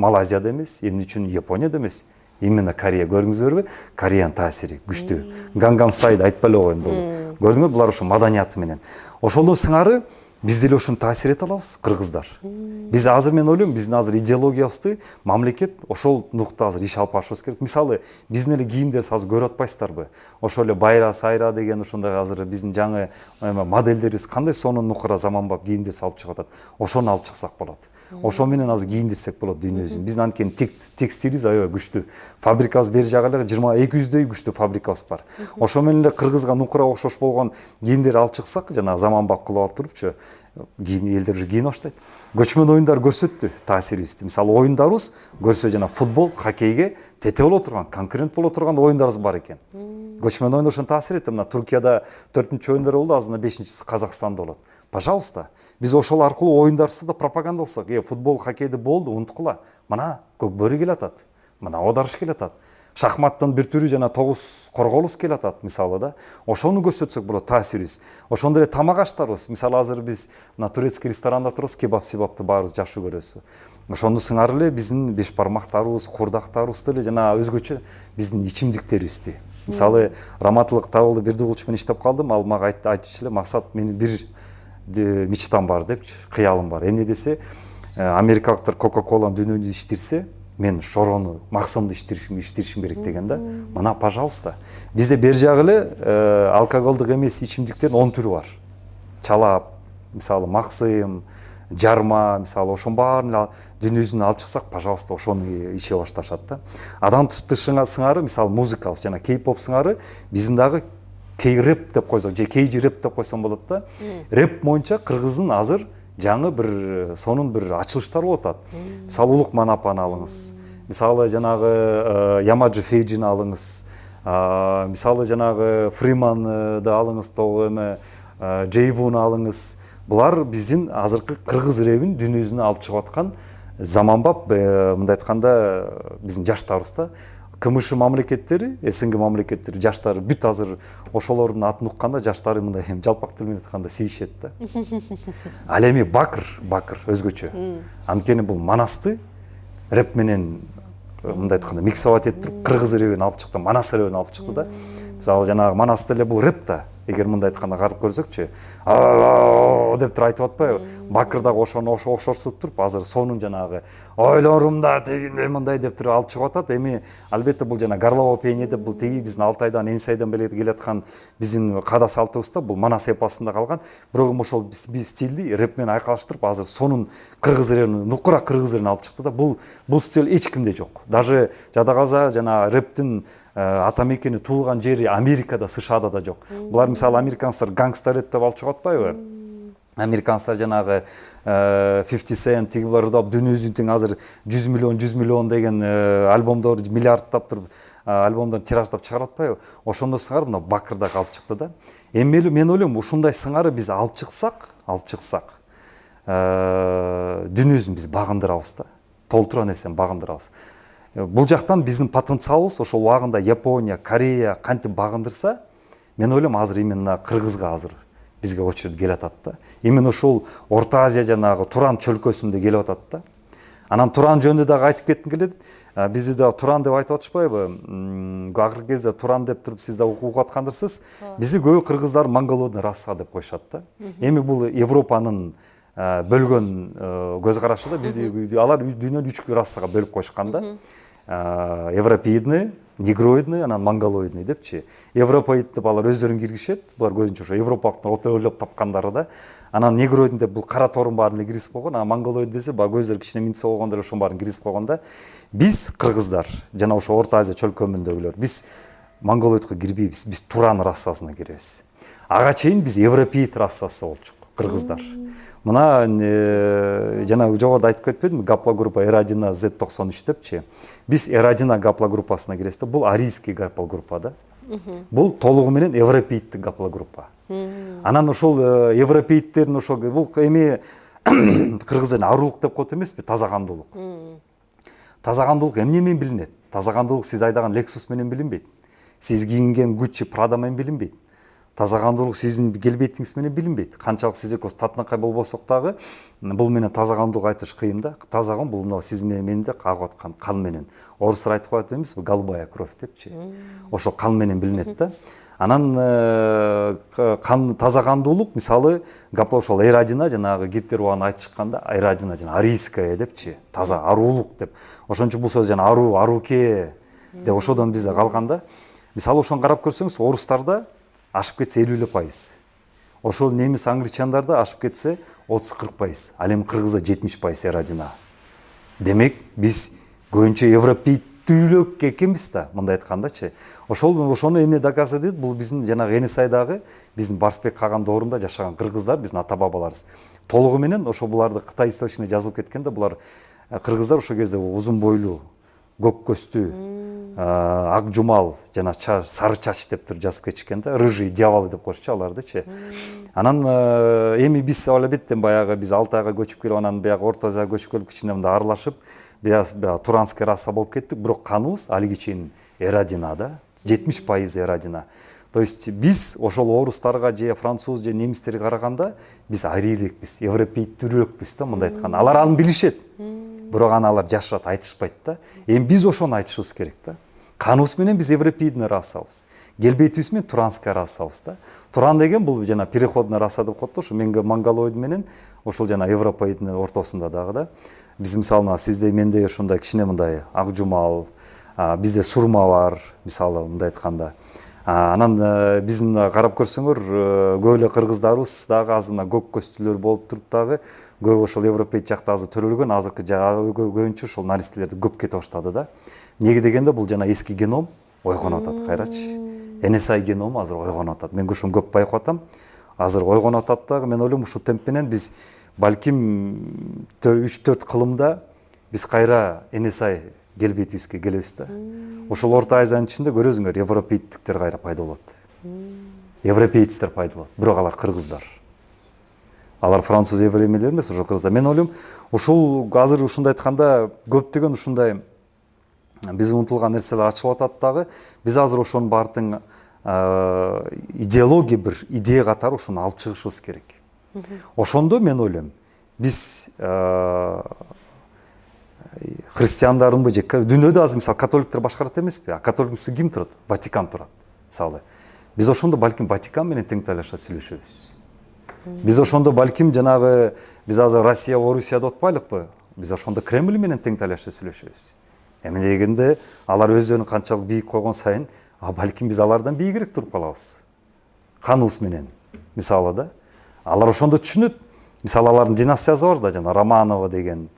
S1: Малайзияда эмес, эмне үчүн Японияда эмес? Именно Корея, көрдүңүзбүрбү? Кореянын таасири күчтүү. Гангам Стайлды айтпай эле коеюн бул. Көрдүңөр, булар ошо маданияты менен. Ошолдун сыңары Биз деле ошону таасир эте алабыз, кыргыздар. Биз азыр мен ойлойм, биздин азыр идеологиябызды мамлекет ошол нукта азыр иш алып барышыбыз керек. Мисалы, биздин эле кийимдерди азыр көрүп атпайсыздарбы? Ошол эле байра сайра деген ошондой азыр биздин жаңы моделдерибиз кандай сонун нукура заманбап кийимдер салып чыгып атат. Ошону алып чыксак болот. Ошо менен азыр кийиндирсек болот дүйнөбүздү. Биздин анткени текстилибиз аябай күчтүү. Фабрикабыз бери жагы эле 200дөй күчтүү фабрикабыз бар. Ошо менен эле кыргызга нукура окшош болгон кийимдер алып чыксак, жана заманбап кылып алып турупчу, кийим элдер уже кийине баштайт. Көчмөн оюндар көрсөттү таасирибизди. Мисалы, оюндарыбыз көрсө жана футбол, хоккейге тете боло турган, конкурент боло турган оюндарыбыз бар экен. Көчмөн оюндар ошону таасир этти. Мына Туркияда 4-чү оюндар болду, азырында 5-чиси Казакстанда болот. Пожалуйста, биз ошол аркылуу оюндарыбызды да пропаганда кылсак, футбол, хоккейди болду, унуткула. Мына көк бөрү келатат. Мына оодарыш келатат. Шахматтын бир түрү жана 9 корголубуз келатат, мисалы да. Ошону көрсөтсөк болот таасирибиз. Ошондой эле тамак аштарыбыз. Мисалы, азыр биз мына турецкий ресторанда турабыз, кебап-себапты баарыбыз жакшы көрөбүз. Ошону сыңар эле биздин беш бармактарыбыз, курдактарыбызды эле жана өзгөчө биздин ичимдиктерибизди. Мисалы, Раматылык Табылды Бердигулович менен иштеп калдым. Ал мага айтчу эле, максат, менин бир мечтам бар депчи, кыялым бар. Эмне десе, америкалыктар Кока-Коланы дүйнөдө иштирсе, мен шорону, максымды иштиришим керек деген да. Мына, пожалуйста. Бизде бер жагы эле алкоголдук эмес ичимдиктердин 10 түрү бар. Чалап, мисалы, максым, жарма, мисалы, ошонун баарын дүйнөбүздүн алып чыксак, пожалуйста, ошону иче башташат да. Адан тышыңа сыңары, мисалы, музыкабыз жана кей-поп сыңары, биздин дагы кей-рэп деп койсок, же кей-жи рэп деп койсом болот да. Рэп боюнча кыргыздын азыр жаңы бир сонун бир ачылыштар болуп атат. Мисалы, Улук Манапаны алыңыз. Мисалы, жанагы Ямаджи Фейджини алыңыз. Мисалы, жанагы Фриманды алыңыз, Джейвуну алыңыз. Булар биздин азыркы кыргыз рэбин дүйнөбүздүн алып чыгып аткан заманбап, мындай айтканда, биздин жаштарыбыз да. КМШ мамлекеттери, СНГ мамлекеттери жаштары бүт азыр ошолордун атын укканда жаштары мындай жалпак тил менен айтканда сейишет да. Ал эми бакыр өзгөчө. Анткени бул манасты рэп менен мындай айтканда миксовать этип кыргыз рэбин алып чыкты, манас рэбин алып чыкты да. Мисалы, жанагы манас эле бул рэп да. Эгер мындай айтканда карап көрсөкчү, деп туруп айтып атпайбы? Бакыр дагы ошону окшоштуруп туруп, азыр сонун жанагы ойлорумда тигиндей мындай деп туруп алып чыгып атат. Эми албетте бул жана горлово пение деп бул тиги биздин Алтайдан, Энисайдан бери келаткан биздин када салтыбызда бул манас эпосунда калган. Бирок ошол биз стилди рэп менен айкалыштырып, азыр сонун кыргыз рэбин, нукура кыргыз рэбин алып чыкты да. Бул стиль эч кимде жок. Даже жада калса жана рэптин ата мекени туулган жери Америкада, США-да да жок. Булар мисалы американецтер гангстер рэп деп алып чыгып атпайбы? Американецтер жанагы 50 Cent тиги булар да дүйнөбүздүн тең азыр 100 миллион деген альбомдор миллиардтап туруп альбомдорду тираждап чыгарып атпайбы? Ошондой сыңар мына Бакырда алып чыкты да. Эми мен ойлойм, ушундай сыңары биз алып чыксак, дүйнөбүздүн биз багындырабыз да. Толтура нерсени багындырабыз. Бул жактан биздин потенциалыбыз ошол убагында Япония, Корея кантип багындырса, мен ойлойм азыр именно кыргызга азыр бизге очередь келатат да. Именно ошол Орто Азия жанагы Туран чөлкөсүндө келип атат да. Анан Туран жөнүндө дагы айтып кетким келет. Бизди да Туран деп айтып атышпайбы? Акыркы кезде Туран деп туруп сиз да угуп аткандырсыз. Бизди көбү кыргыздар монголоидный раса деп коюшат да. Эми бул Европанын бөлгөн көз карашы да. Бизди алар дүйнөнү 3 расага бөлүп коюшкан да. Европеидный, негроидный, анан монголоидный депчи. Европоид деп алар өздөрүн киргизишет. Булар көбүнчө ошо европалыктар ойлоп тапкандары да. Анан негроидный деп бул кара торун баарын киргизип койгон. Анан монголоид десе баягы көздөр кичине минтисе болгондо эле ошонун баарын киргизип койгон да. Биз кыргыздар жана ошо Орто Азия чөлкөмүндөгүлөр биз монголоидко кирбейбиз. Биз Туран расасына киребиз. Ага чейин биз европеид расасы болчук, кыргыздар. Мына жана жогоруда айтып кетпедимби? Гаплогруппа R1 Z93 депчи. Биз R1 гаплогруппасына киребиз да. Бул арийский гаплогруппа да. Бул толугу менен европеидтик гаплогруппа. Анан ошол европеидтердин ошол бул эми кыргызча арулук деп коет эмеспи? Таза кандуулук. Таза кандуулук эмне менен билинет? Таза кандуулук сиз айдаган Lexus менен билинбейт. Сиз кийинген Gucci, Prada менен билинбейт. Таза кандуулук сиздин келбетиңиз менен билинбейт. Канчалык сиз экөөс татынакай болбосок дагы, бул менен таза кандуулук айтыш кыйын да. Таза кан бул мына сиз менен да агып аткан кан менен. Орустар айтып коет эмеспи? Голубая кровь депчи. Ошо кан менен билинет да. Анан таза кандуулук мисалы гапла ошол Эрадина жанагы Гитлер убагында айтып чыкканда Эрадина жана арийская депчи, таза арулук деп. Ошон үчүн бул сөз жана аруке деп ошодон бизде калган да. Мисалы ошону карап көрсөңүз, орустарда ашып кетсе 50%. Ошол немис англичандарда ашып кетсе 30-40%. Ал эми кыргызда 70% Эрадина. Демек биз көбүнчө европейттүүлүк экенбиз да, мындай айткандачы. Ошону эмне доказывает, бул биздин жанагы Энисайдагы биздин Барсбек Каган доорунда жашаган кыргыздар, биздин ата бабаларыбыз. Толугу менен ошо буларды Кытай источниги жазылып кеткенде, булар кыргыздар ошол кезде узун бойлуу, көк көздүү, ак жумал жана сары чач деп туруп жазып кетишкен да, рыжий дьяволы деп коюшчу алардычы. Анан эми биз албеттен баягы биз Алтайга көчүп келип, анан баягы Орто Азияга көчүп келип, кичине мындай аралашып, баягы туранский раса болуп кеттик, бирок каныбыз алиги чейин Эрадина да, 70% Эрадина. То есть биз ошол орустарга же француз же немистерге караганда биз арийлекпиз, европейттүүлөкпүз да, мындай айтканда. Алар аны билишет. Бирок аны алар жашырат, айтышпайт да. Эми биз ошону айтышыбыз керек да. Каныбыз менен биз европейдный расабыз. Келбетибиз менен туранский расабыз да. Туран деген бул жана переходный раса деп коет да, ошо монголоид менен ошол жана европейдный ортосунда дагы да. Биз мисалы сизде менде ушундай кичине мындай ак жумал, бизде сурма бар, мисалы мындай айтканда. Анан биздин карап көрсөңөр, көп эле кыргыздарыбыз дагы азыр мына көк көздүүлөр болуп туруп дагы көп ошол европейт жакта азыр төрөлгөн, азыркы көбүнчө ошол наристелерди көп кете баштады да. Неге дегенде бул жана эски геном ойгонуп атат кайрачы. NSI геному азыр ойгонуп атат. Мен ошону көп байкап атам. Азыр ойгонуп атат дагы, мен ойлойм ушул темп менен биз балким 3-4 кылымда биз кайра NSI келбетибизге келебиз да. Ошол Орто Азиянын ичинде көрөсүңөр, европейттиктер кайра пайда болот. Европейцтер пайда болот, бирок алар кыргыздар. Алар француз еврейлер эмес, ошол кыргыздар. Мен ойлойм, ушул азыр ушундай айтканда көптөгөн ушундай биз унутулган нерселер ачылып атат дагы. Биз азыр ошонун баардыгын идеология бир идея катары ошону алып чыгышыбыз керек. Ошондо мен ойлойм, биз христиандарынбы же дүйнөдө азыр мисалы католиктер башкарат эмеспи? А католиктер ким турат? Ватикан турат. Мисалы биз ошондо балким Ватикан менен тең талашта сүйлөшөбүз. Биз ошондо балким жанагы биз азыр Россия, Орусия деп атпайлыкпы? Биз ошондо Кремль менен тең талашта сүйлөшөбүз. Эми дегенде алар өздөрүн канчалык бийик койгон сайын, балким биз алардан бийигирээк туруп калабыз. Каныбыз менен. Мисалы да. Алар ошондо түшүнөт. Мисалы алардын династиясы бар да, жана Романова деген,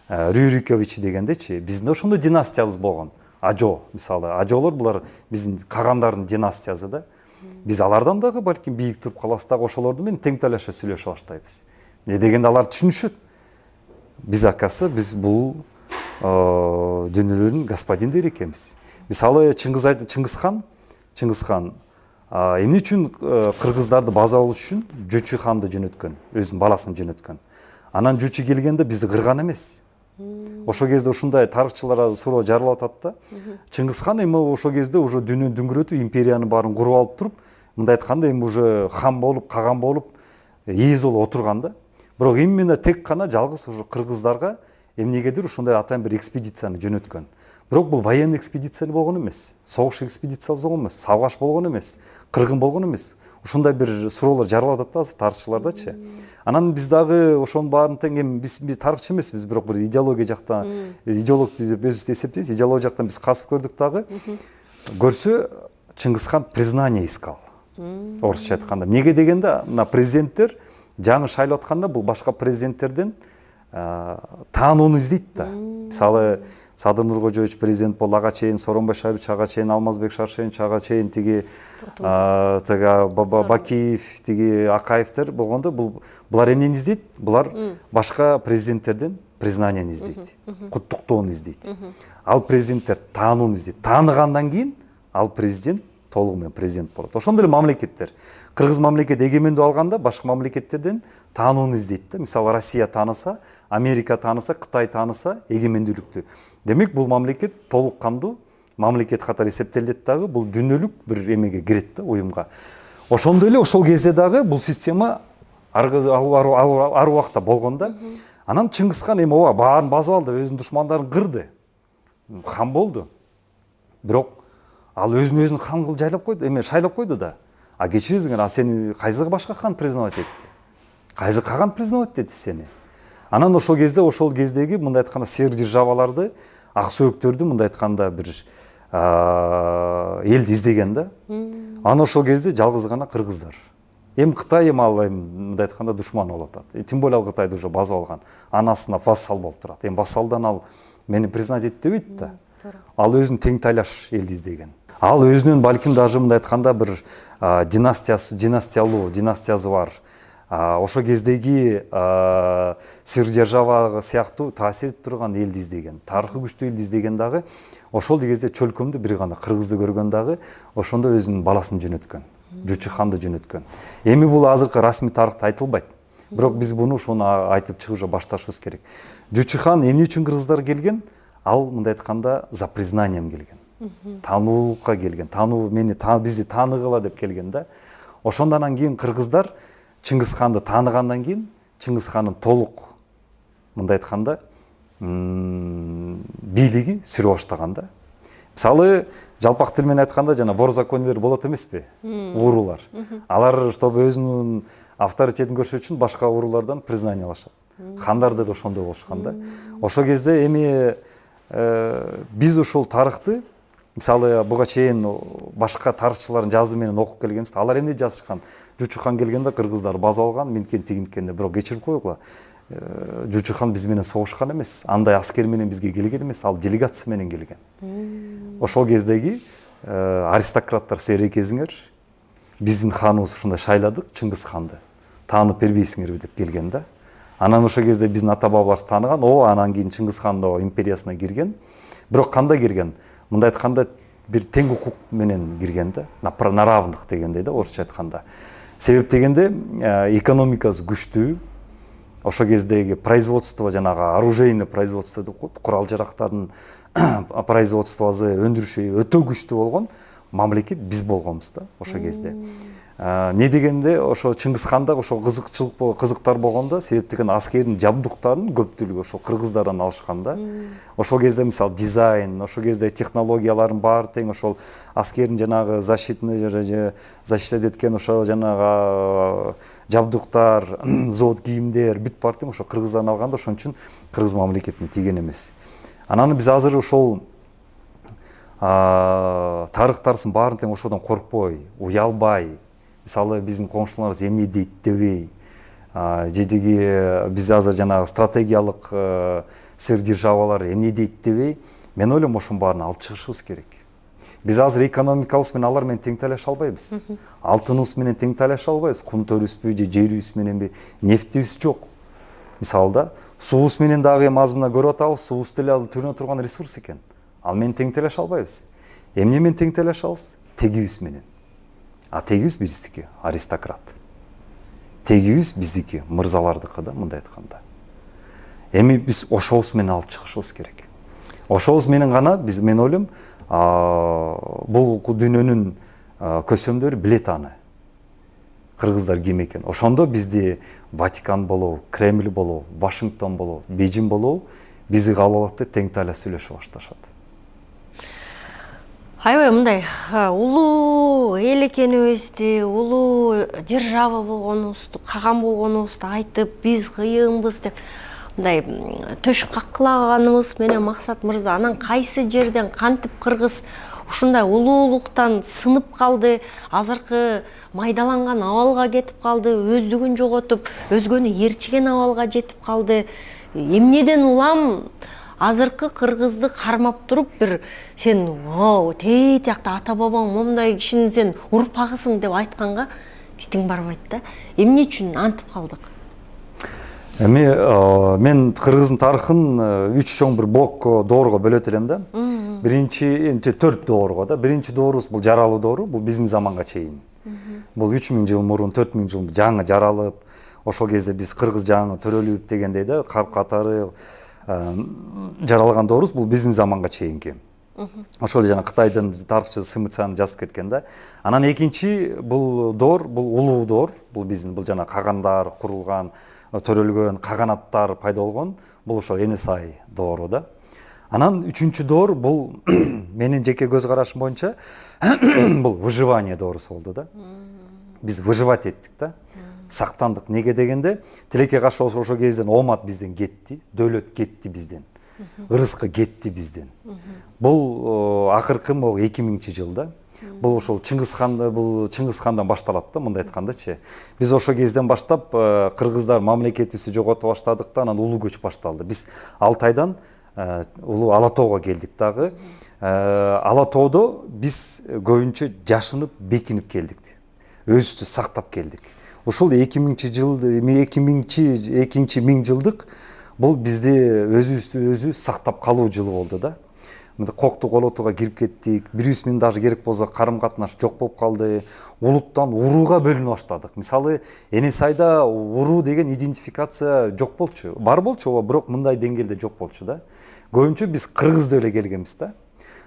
S1: Рюрикович дегендечи, биздин ошондо династиябыз болгон. Ажо, мисалы, ажолор булар биздин кагандардын династиясы да. Биз алардан дагы балким бийик туруп калабыз дагы, ошолорду менен тең талашта сүйлөшө баштайбыз. Эмне дегенде алар түшүнүшөт. Биз акасы биз бул дүйнөлөрдүн господиндери экенбиз. Мисалы Чыңгызхан эмне үчүн кыргыздарды базалоо үчүн Жөчү ханды жөнөткөн, өзүнүн баласын жөнөткөн. Анан Жөчү келгенде бизди кырган эмес. Ошол кезде ушундай тарыхчылар суроо жаралып атат да. Чыңгызхан эми ошол кезде уже дүйнөнү дүңгүрөтүп, империянын баарын куруп алып туруп, мындай айтканда эми уже хан болуп, каган болуп, ээз болуп отурган да. Бирок именно тек гана жалгыз ушу кыргыздарга эмнегедир ушундай атайын бир экспедицияны жөнөткөн. Бирок бул военный экспедиция болгон эмес, согуш экспедициясы болгон эмес, салгаш болгон эмес, кыргын болгон эмес. Ушундай бир суроолор жаралып атат да азыр тарыхчылардачы. Анан биз дагы ошонун баарын тең эми биз тарыхчы эмеспиз, бирок бир идеология жактан, идеолог деп өзүбүздү эсептейбиз, идеология жактан биз касып көрдүк дагы. Көрсө Чыңгызхан признание искал. Орусча айтканда. Неге дегенде, мына президенттер жаңы шайлап атканда бул башка президенттерден таанууну издейт да. Мисалы Садыр Нуркожоевич президент болду, ага чейин Сооронбай Шайбыч, ага чейин Алмазбек Шаршенович, ага чейин тиги Бакиев, тиги Акаевтер болгондо булар эмнени издейт? Булар башка президенттерден признанияны издейт, куттуктоону издейт. Ал президенттер таанууну издейт. Тааныгандан кийин ал президент толугу менен президент болот. Ошондой эле мамлекеттер. Кыргыз мамлекети эгемендүү алганда башка мамлекеттерден таанууну издейт да. Мисалы Россия тааныса, Америка тааныса, Кытай тааныса эгемендүүлүктү. Демек бул мамлекет толук кандуу мамлекет катары эсептелет дагы, бул дүйнөлүк бир эмеге кирет да, уюмга. Ошондой эле ошол кезде дагы бул система ар убакта болгон да. Анан Чыңгызхан эми ооба баарын басып алды, өзүнүн душмандарын кырды. Хан болду. Бирок ал өзүн хан кылып жайлап койду, эме шайлап койду да. А кечиресиңер, а сени кайсы башка хан признавать этти? Кайсы каган признавать этти сени? Анан ошол кездеги мындай айтканда сверхдержаваларды, ак сөөктөрдү мындай айтканда бир элди издеген да. Анан ошол кезде жалгыз гана кыргыздар. Эми Кытай ал мындай айтканда душман болуп атат. Тем более ал Кытайды уже басып алган. Анын астына вассал болуп турат. Эми вассалдан ал мени признать этпейт да. Ал өзүн тең тайлаш элди издеген. Ал өзүнүн балким даже мындай айтканда бир династиясы бар. Ошол кездеги сверхдержава сыяктуу таасир этип турган элди издеген, тарыхы күчтүү элди издеген дагы ошол кезде чөлкөмдө бир гана кыргызды көргөн дагы ошондо өзүнүн баласын жөнөткөн, Жучу ханды жөнөткөн. Эми бул азыркы расмий тарыхта айтылбайт. Бирок биз буну ошону айтып чыгып башташыбыз керек. Жучу хан эмне үчүн кыргыздар келген? Ал мындай айтканда за признанием келген. Таануулукка келген. Бизди тааныгыла деп келген да. Ошондон кийин кыргыздар Чыңгыз ханды тааныгандан кийин Чыңгыз хандын толук мындай айтканда бийлиги сүрө баштаган да. Мисалы, жалпак тил менен айтканда жана вор-законийлер болот эмеспи? Уурулар. Алар чтобы өзүнүн авторитетин көрсөтүү үчүн башка уурулардан признание алышат. Хандар да ошондой болушкан да. Ошол кезде эми биз ошол тарыхты, мисалы, буга чейин башка тарыхчылардын жазуу менен окуп келгенбиз. Алар эмне жазышкан? Жучу хан келгенде кыргыздар басып алган, минткен тигинткенде, бирок кечирип койгула. Жучу хан биз менен согушкан эмес, андай аскер менен бизге келген эмес, ал делегация менен келген. Ошол кездеги аристократтар силер экезиңер биздин ханыбыз ушундай шайладык, Чыңгыз ханды. Таанып бербейсиңерби деп келген да. Анан ошол кезде биздин ата бабаларыбыз тааныган, анан кийин Чыңгыз хандын империясына кирген. Бирок кандай кирген? Мындай айтканда бир тең укук менен кирген да, на равных дегендей да, орусча айтканда. Себеп дегенде экономикасы күчтүү. Ошол кездеги производство, жанагы оружейный производство деп коет, курал жарактардын производствосу, өндүрүшү өтө күчтүү болгон мамлекет биз болгонбуз да ошол кезде. Не дегенде ошо Чыңгыз ханда ошо кызыктар болгондо, себеп деген аскердин жабдуктарын көпчүлүгү ошо кыргыздардан алышкан да. Ошол кезде мисалы дизайн, ошол кезде технологиялардын баары тең, ошол аскердин жанагы защищать эткен ошо жанагы жабдуктар, завод кийимдер бүт баары тең ошо кыргыздардан алганда, ошон үчүн кыргыз мамлекетине тийген эмес. Анан биз азыр ошол тарыхтарыбыздын баарын тең ошодон коркпой, уялбай, мисалы биздин коңшуларыбыз эмне дейт дебей, жедиги биз азыр жанагы стратегиялык сверхдержавалар эмне дейт дебей, мен ойлойм ошонун баарын алып чыгышыбыз керек. Биз азыр экономикабыз менен алар менен тең талаша албайбыз. Алтыныбыз менен тең талаша албайбыз. Кум төрүбүзбү же жерибиз мененби, нефтибиз жок. Мисалы да суубуз менен дагы эми аз мына көрүп атабыз, суубуз деле ал төрүнө турган ресурс экен. Ал менен тең талаша албайбыз. Эмне менен тең талашабыз? Тегибиз менен. А тегибиз биздики, аристократ. Тегибиз биздики, мырзалардыкы да, мындай айтканда. Эми биз ошобуз менен алып чыгышыбыз керек. Ошобуз менен гана биз, мен ойлойм, бул дүйнөнүн көсөмдөрү билет аны. Кыргыздар ким экен. Ошондо бизди Ватикан болобу, Кремль болобу, Вашингтон болобу, Бейжиң болобу бизди кабыл алат деп тең талаш сүйлөшүп башташат.
S2: Аябай мындай улуу эл экенибизди, улуу держава болгонубузду, каган болгонубузду айтып, биз кыйынбыз деп мындай төш каккылаганыбыз менен Максат мырза, анан кайсы жерден кантип кыргыз ушундай улуулуктан сынып калды, азыркы майдаланган абалга кетип калды, өздүгүн жоготуп, өзгөнү ээрчиген абалга жетип калды. Эмнеден улам азыркы кыргызды кармап туруп бир сен тиякта ата бабаң момундай кишини сен урпагысың деп айтканга титиң барбайт да. Эмне үчүн антип калдык?
S1: Эми мен кыргыздын тарыхын 3 чоң бир блокко, доорго бөлөт элем да. Биринчи 4 доорго да. Биринчи доорубуз бул жаралуу доору, бул биздин заманга чейин. Бул 3000 жыл мурун, 4000 жыл жаңы жаралып, ошол кезде биз кыргыз жаңы төрөлүп дегендей да, катары жаралган доорубуз бул биздин заманга чейинки. Ошол жана Кытайдын тарыхчысы Сымыцан жазып кеткен да. Анан экинчи бул доор, бул улуу доор, бул биздин бул жана кагандар курулган, төрөлгөн, каганаттар пайда болгон, бул ошол Энесай доору да. Анан үчүнчү доор бул менин жеке көз карашым боюнча бул выживание доорусу болду да. Биз выживать эттик да. Сактандык. Неге дегенде, тилекке каршы ошо кезден оомат бизден кетти, дөөлөт кетти бизден. Ырыскы кетти бизден. Бул акыркы 2000-жылда. Бул ошол Чыңгызхандан башталат да, мындай айткандачы. Биз ошо кезден баштап кыргыздар мамлекетибизди жогото баштадык да, анан улуу көч башталды. Биз Алтайдан улуу Ала тоого келдик дагы. Ала тоодо биз көбүнчө жашынып, бекинип келдик. Өзүбүздү сактап келдик. Ушул 2000-2 миңжылдык бул бизди өзүбүздү сактап калуу жылы болду да. Коктук олотуга кирип кеттик, бирибиз менен даже керек болсо карым катнаш жок болуп калды. Улуттан урууга бөлүнө баштадык. Мисалы, Эне Сайда уруу деген идентификация жок болчу. Бар болчу, бирок мындай деңгээлде жок болчу да. Көбүнчө биз кыргыз деп эле келгенбиз да.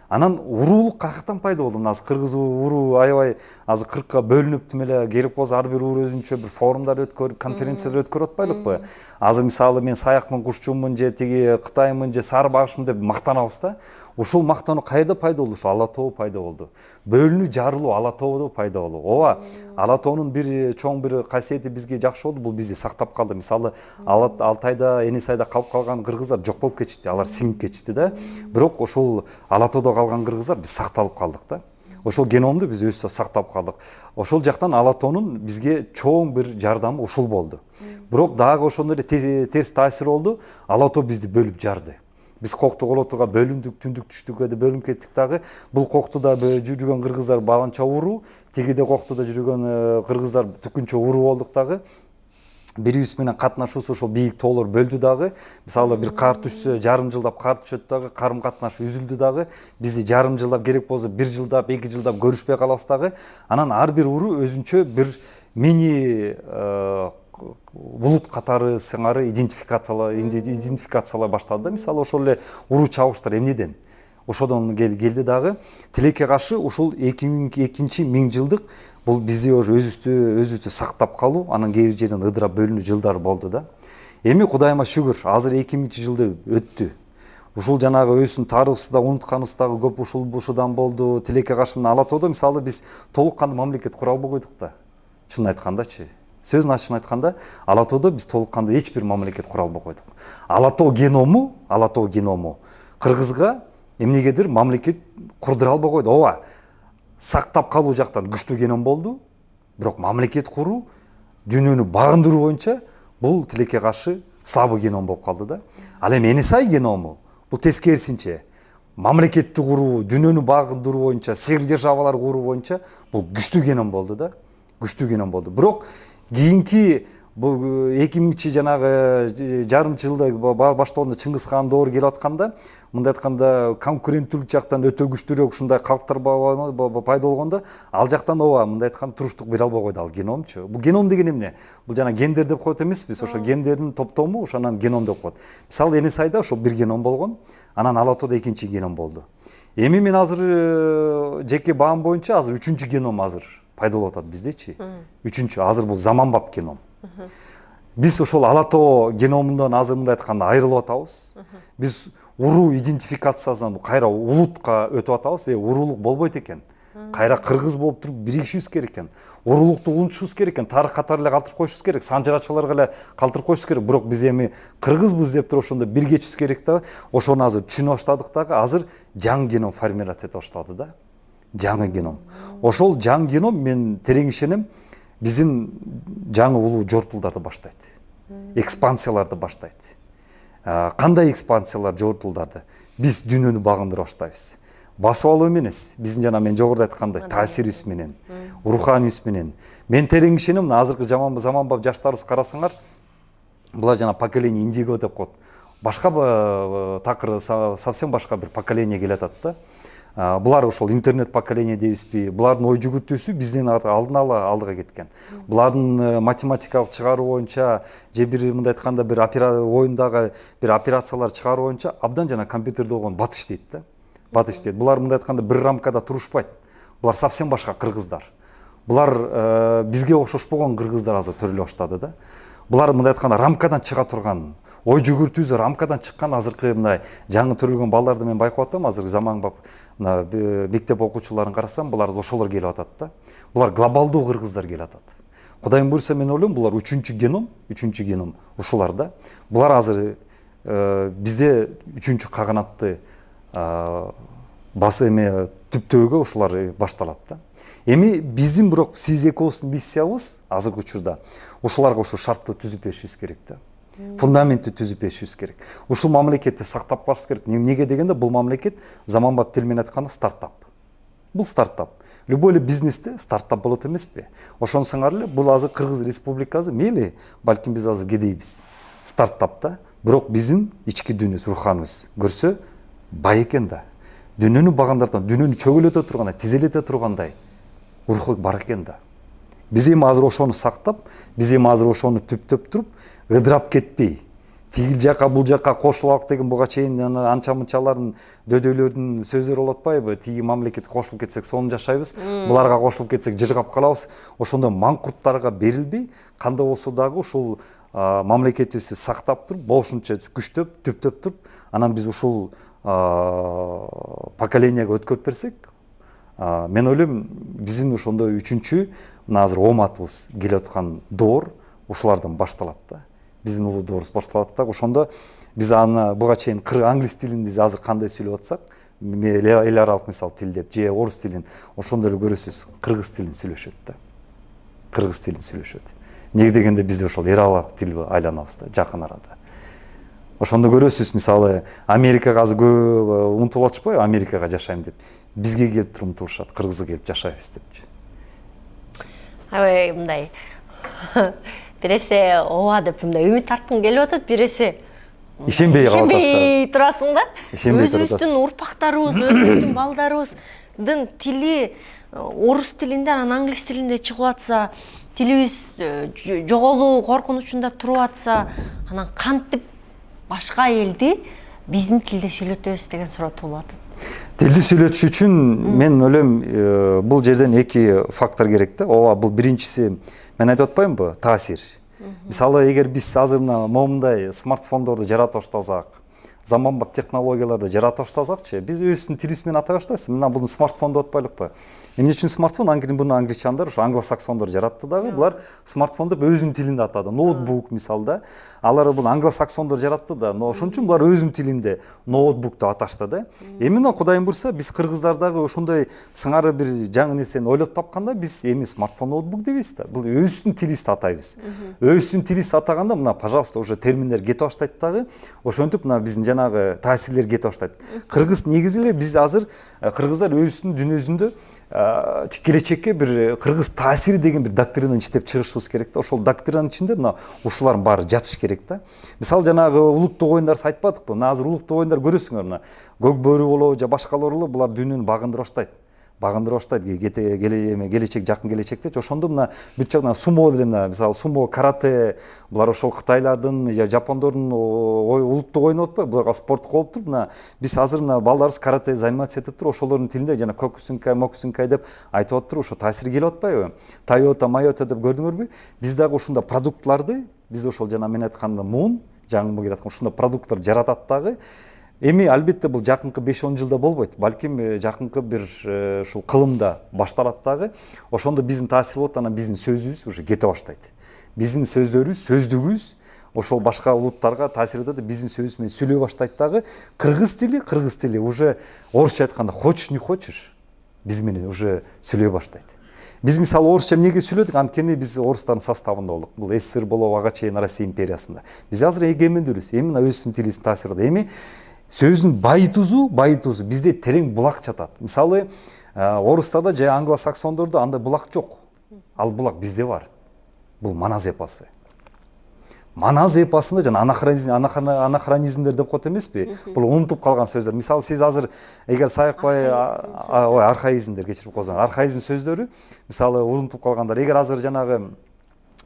S1: Анан уруулук каяктан пайда болду? Азыр кыргыз уруу аябай азыр 40ка бөлүнүп эле, керек болсо ар бир уруу өзүнчө бир форумдар өткөрүп, конференциялар өткөрүп атпайлыкпы? Азыр мисалы мен Саякмын, Кушчумун же тиги Кытаймын же Сары Багышмын деп мактанабыз да. Ушул мактануу каерде пайда болду? Ушу Ала тоо пайда болду. Бөлүнүү жарылуу Ала тоодо пайда болду. Ооба, Ала тоонун бир чоң бир касиети бизге жакшы болду, бул бизди сактап калды. Мисалы, Алтайда, Эне Сайда калып калган кыргыздар жок болуп кетишти, алар сиңип кетишти да. Бирок ошол Ала тоодо калган кыргыздар биз сакталып калдык да. Ошол геномду биз өзүбүз сактап калдык. Ошол жактан Ала тоонун бизге чоң бир жардамы ушул болду. Бирок дагы ошондой эле терс таасир болду. Ала тоо бизди бөлүп жарды. Биз Коктук олотуга бөлүндүк, түндүк түштүккө да бөлүнүп кеттик дагы. Бул Коктуда жүргөн кыргыздар баланча уруу, тигиде Коктуда жүргөн кыргыздар түкүнчө уруу болдук дагы. Бирибиз менен катнашуубуз ошол бийик тоолор бөлдү дагы. Мисалы, бир кар түшсө, жарым жылдап кар түшөт дагы, карым катнаш үзүлдү дагы. Бизди жарым жылдап, керек болсо 1 жылдап, 2 жылдап көрүшпөй калабыз дагы. Анан ар бир уруу өзүнчө бир мини булут катары сыңары идентификациялай баштады да. Мисалы, ошол эле уруу чабыштар эмнеден? Ошодон келди дагы. Тилекке каршы ушул 2000-миңжылдык бул бизди өзүбүздү сактап калуу, анан кээ бир жерден ыдырап бөлүнүү жылдар болду да. Эми Кудайыма шүгүр, азыр 2000-жылды өттү. Ушул жанагы өзүнүн тарыхыбызды да унутканыбыз дагы көп ушудан болду. Тилекке каршы Ала тоодо мисалы биз толук кандуу мамлекет кура албай койдук да. Чынын айткандачы. Сөзүн ачыгын айтканда, Ала тоодо биз толук кандуу эч бир мамлекет кура албай койдук. Ала тоо геному кыргызга эмнегедир мамлекет курдура албай койду. Ооба, сактап калуу жактан күчтүү геном болду, бирок мамлекет куруу, дүйнөнү багындыруу боюнча бул тилекке каршы слабый геном болуп калды да. Ал эми Эне Сай геному бул тескерисинче мамлекетти куруу, дүйнөнү багындыруу боюнча, сверхдержавалар куруу боюнча бул күчтүү геном болду да. Күчтүү геном болду. Бирок кийинки бул 2000 жанагы жарым жылда баштоогунда Чыңгызхан доору келип атканда, мындай айтканда конкуренттүүлүк жактан өтө күчтүүрөөк ушундай калктар пайда болгондо, ал жактан ооба мындай айтканда туруштук бере албай койду ал геномчу. Бул геном деген эмне? Бул жана гендер деп коет эмеспиз, ошо гендердин топтому ошонан геном деп коет. Мисалы, Эне Сайда ошо бир геном болгон, анан Ала тоодо экинчи геном болду. Эми мен азыр жеке баам боюнча азыр үчүнчү геном азыр пайда болуп атат биздечи. Үчүнчү азыр бул заманбап геном. Биз ошол Ала тоо геномундан азыр мындай айтканда айрылып атабыз. Биз уруу идентификациясынан кайра улутка өтүп атабыз. Уруулук болбойт экен. Кайра кыргыз болуп туруп биригишибиз керек экен. Уруулукту унутушубуз керек экен. Тарых катары эле калтырып коюшубуз керек. Санжырачыларга эле калтырып коюшубуз керек. Бирок биз эми кыргызбыз деп туруп ошондо бир кечибиз керек да. Ошону азыр түшүнө баштадык дагы. Азыр жаңы геном формировать эте баштады да. Жаңы геном. Ошол жаңы геном мен терең ишенем, биздин жаңы улуу жортулдарды баштайт. Экспансияларды баштайт. Кандай экспансиялар жортулдарды? Биз дүйнөнү багындыра баштайбыз. Басып алуу эмес, биздин жана мен жогоруда айткандай таасирибиз менен, руханибиз менен. Мен терең ишенем, азыркы заманбап жаштарыбыз карасаңар, булар жана поколение индиго деп коет. Башка такыр совсем башка бир поколение келатат да. Булар ошол интернет поколение дейбизби? Булардын ой жүгүртүүсү бизден алдын ала алдыга кеткен. Булардын математикалык чыгаруу боюнча же бир мындай айтканда бир оюндагы бир операциялар чыгаруу боюнча абдан жана компьютерде болгон батыш дейт да. Батыш дейт. Булар мындай айтканда бир рамкада турушпайт. Булар совсем башка кыргыздар. Булар бизге окшошпогон кыргыздар азыр төрөлө баштады да. булар мындай айтканда рамкадан чыга турган, ой жүгүртүүсү рамкадан чыккан азыркы мындай жаңы төрөлгөн балдарды мен байкап атам. Азыркы заманбап мына мектеп окуучуларын карасам, булар ошолор келип атат да. Булар глобалдуу кыргыздар келип атат. Кудайым буйрса мен ойлойм, булар үчүнчү геном ушулар да. Булар азыр бизде үчүнчү каганатты басы эме түптөөгө ушулар башталат да. Эми биздин бирок сиз экөөбүздүн миссиябыз азыркы учурда ушуларга ушу шартты түзүп беришибиз керек да. Фундаментти түзүп беришибиз керек. Ушул мамлекетти сактап калышыбыз керек. Эмнеге дегенде бул мамлекет заманбап тил менен айтканда стартап. Бул стартап. Любой эле бизнесте стартап болот эмеспи? Ошонсуңар эле бул азыр Кыргыз Республикасы мейли, балким биз азыр кедейбиз. Стартапта, бирок биздин ички дүйнөбүз, руханыбыз көрсө бай экен да. Дүйнөнү багандыртан, дүйнөнү чөгөлөтө тургандай, тизелете тургандай руху бар экен да. Биз эми азыр ошону сактап, биз эми азыр ошону түптөп туруп, ыдырап кетпей, тигил жака бул жака кошулалык деген буга чейин анча-мынчалардын дөдөйлөрдүн сөздөрү болуп атпайбы? Тиги мамлекетке кошулуп кетсек сонун жашайбыз, буларга кошулуп кетсек жыргап калабыз. Ошондой маңкурттарга берилбей, кандай болсо дагы ушул мамлекетибизди сактап туруп, болушунча күчтөп, түптөп туруп, анан биз ушул поколениеге өткөрүп берсек, мен ойлойм, биздин ошондой үчүнчү мына азыр ооматыбыз келе аткан доор ушулардан башталат да. Биздин улуу доорубуз башталат да. Ошондо биз аны буга чейин англис тилин биз азыр кандай сүйлөп атсак, эл аралык мисал тил деп, же орус тилин, ошондой эле көрөсүз, кыргыз тилин сүйлөшөт да. Кыргыз тилин сүйлөшөт. Неге дегенде бизде ошол эл аралык тил айланабыз да, жакын арада. Ошондо көрөсүз, мисалы Америкага азыр көп умтулуп атышпайбы, Америкага жашайм деп. Бизге келип туруп умтулушат, Кыргызга келип жашайбыз депчи.
S2: Аябай мындай биресе ооба деп мындай үмүт арткың келип атат, биресе
S1: ишенбей калып атасың.
S2: Ишенбей турасың да.
S1: Ишенбей турасың.
S2: Өзүбүздүн урпактарыбыз, өзүбүздүн балдарыбыздын тили орус тилинде, анан англис тилинде чыгып атса, тилибиз жоголуу коркунучунда туруп атса, анан кантип башка элди биздин тилде сүйлөтөбүз деген суроо туулуп атат.
S1: Тилди сүйлөтүш үчүн мен ойлойм, бул жерден эки фактор керек да. Ооба, бул биринчиси, мен айтып атпаймынбы, таасир. Мисалы, эгер биз азыр момундай смартфондорду жарата баштасак, заманбап технологияларды жарата баштасакчы, биз өзүбүздүн тилибиз менен атай баштайбыз. Мына буну смартфон деп атпайлыкпы? Эмне үчүн смартфон? Анткени буну англичандар, ушу англосаксондор жаратты дагы. Булар смартфон деп өзүнүн тилинде атады. Ноутбук мисалда. Алар бул англосаксондор жаратты да, но ошон үчүн булар өзүнүн тилинде ноутбук деп аташты да. Эми мына Кудайым буйрса, биз кыргыздар дагы ошондой сыңары бир жаңы нерсени ойлоп тапканда, биз эми смартфон, ноутбук дейбиз да. Бул өзүбүздүн тилибизди атайбыз. Өзүбүздүн тилибизди атаганда, мына, пожалуйста, уже терминдер кетип баштайт дагы. Ошентип мына биздин жанагы таасирлер кетип баштайт. Кыргыз негизи эле биз азыр кыргыздар өзүбүздүн дүнөсүндө келечекке бир кыргыз таасири деген бир доктринаны иштеп чыгышыбыз керек да. Ошол доктринанын ичинде мына ушулардын баары жатыш керек да. Мисалы жанагы улуттук оюндар айтпадыкпы? Мына азыр улуттук оюндар көрөсүңөр, мына көк бөрү болобу же башкалар болобу, булар дүйнөнү багындыра баштайт. Келечек, жакын келечекте. Ошондо мына бүт жактан сумо деле, мисалы сумо, карате, булар ошол кытайлардын же жапондордун улуттук оюну атпайбы? Буларга спорт болуп туруп, мына биз азыр мына балдарыбыз карате заниматься этип туруп, ошолордун тилинде жана кокусункай, мокусункай деп айтып атып туруп, ошо таасир келип атпайбы? Тойота, майота деп көрдүңөрбү? Биз дагы ушундай продуктларды, биз ошол жана мен айтканда мун, жаңы келе аткан ушундай продукттар жаратат дагы. Эми албетте бул жакынкы 5-10 жылда болбойт. Балким жакынкы бир ушул кылымда башталат дагы. Ошондо биздин таасир болот, анан биздин сөзүбүз уже кете баштайт. Биздин сөздөрүбүз, сөздүгүбүз ошол башка улуттарга таасир этет, биздин сөзүбүз менен сүйлөй баштайт дагы. Кыргыз тили уже орусча айтканда хочешь не хочешь, биз менен уже сүйлөй баштайт. Биз мисалы орусча эмнеге сүйлөдүк? Анткени биз орустардын составында болдук. Бул СССР болобу, ага чейин Россия империясында. Биз азыр эгемендүүбүз. Эми мына өзүбүздүн тилибиздин таасиринде. Эми сөздүн байытуусу бизде терең булак жатат. Мисалы, орустарда же англосаксондордо андай булак жок. Ал булак бизде бар. Бул маназ эпосы. Маназ эпосунда жана анахронизмдер деп коет эмеспи? Бул унутуп калган сөздөр. Мисалы, сиз азыр эгер саякпай архаизмдер, кечирип коесуңар, архаизм сөздөрү, мисалы, унутуп калгандар. Эгер азыр жанагы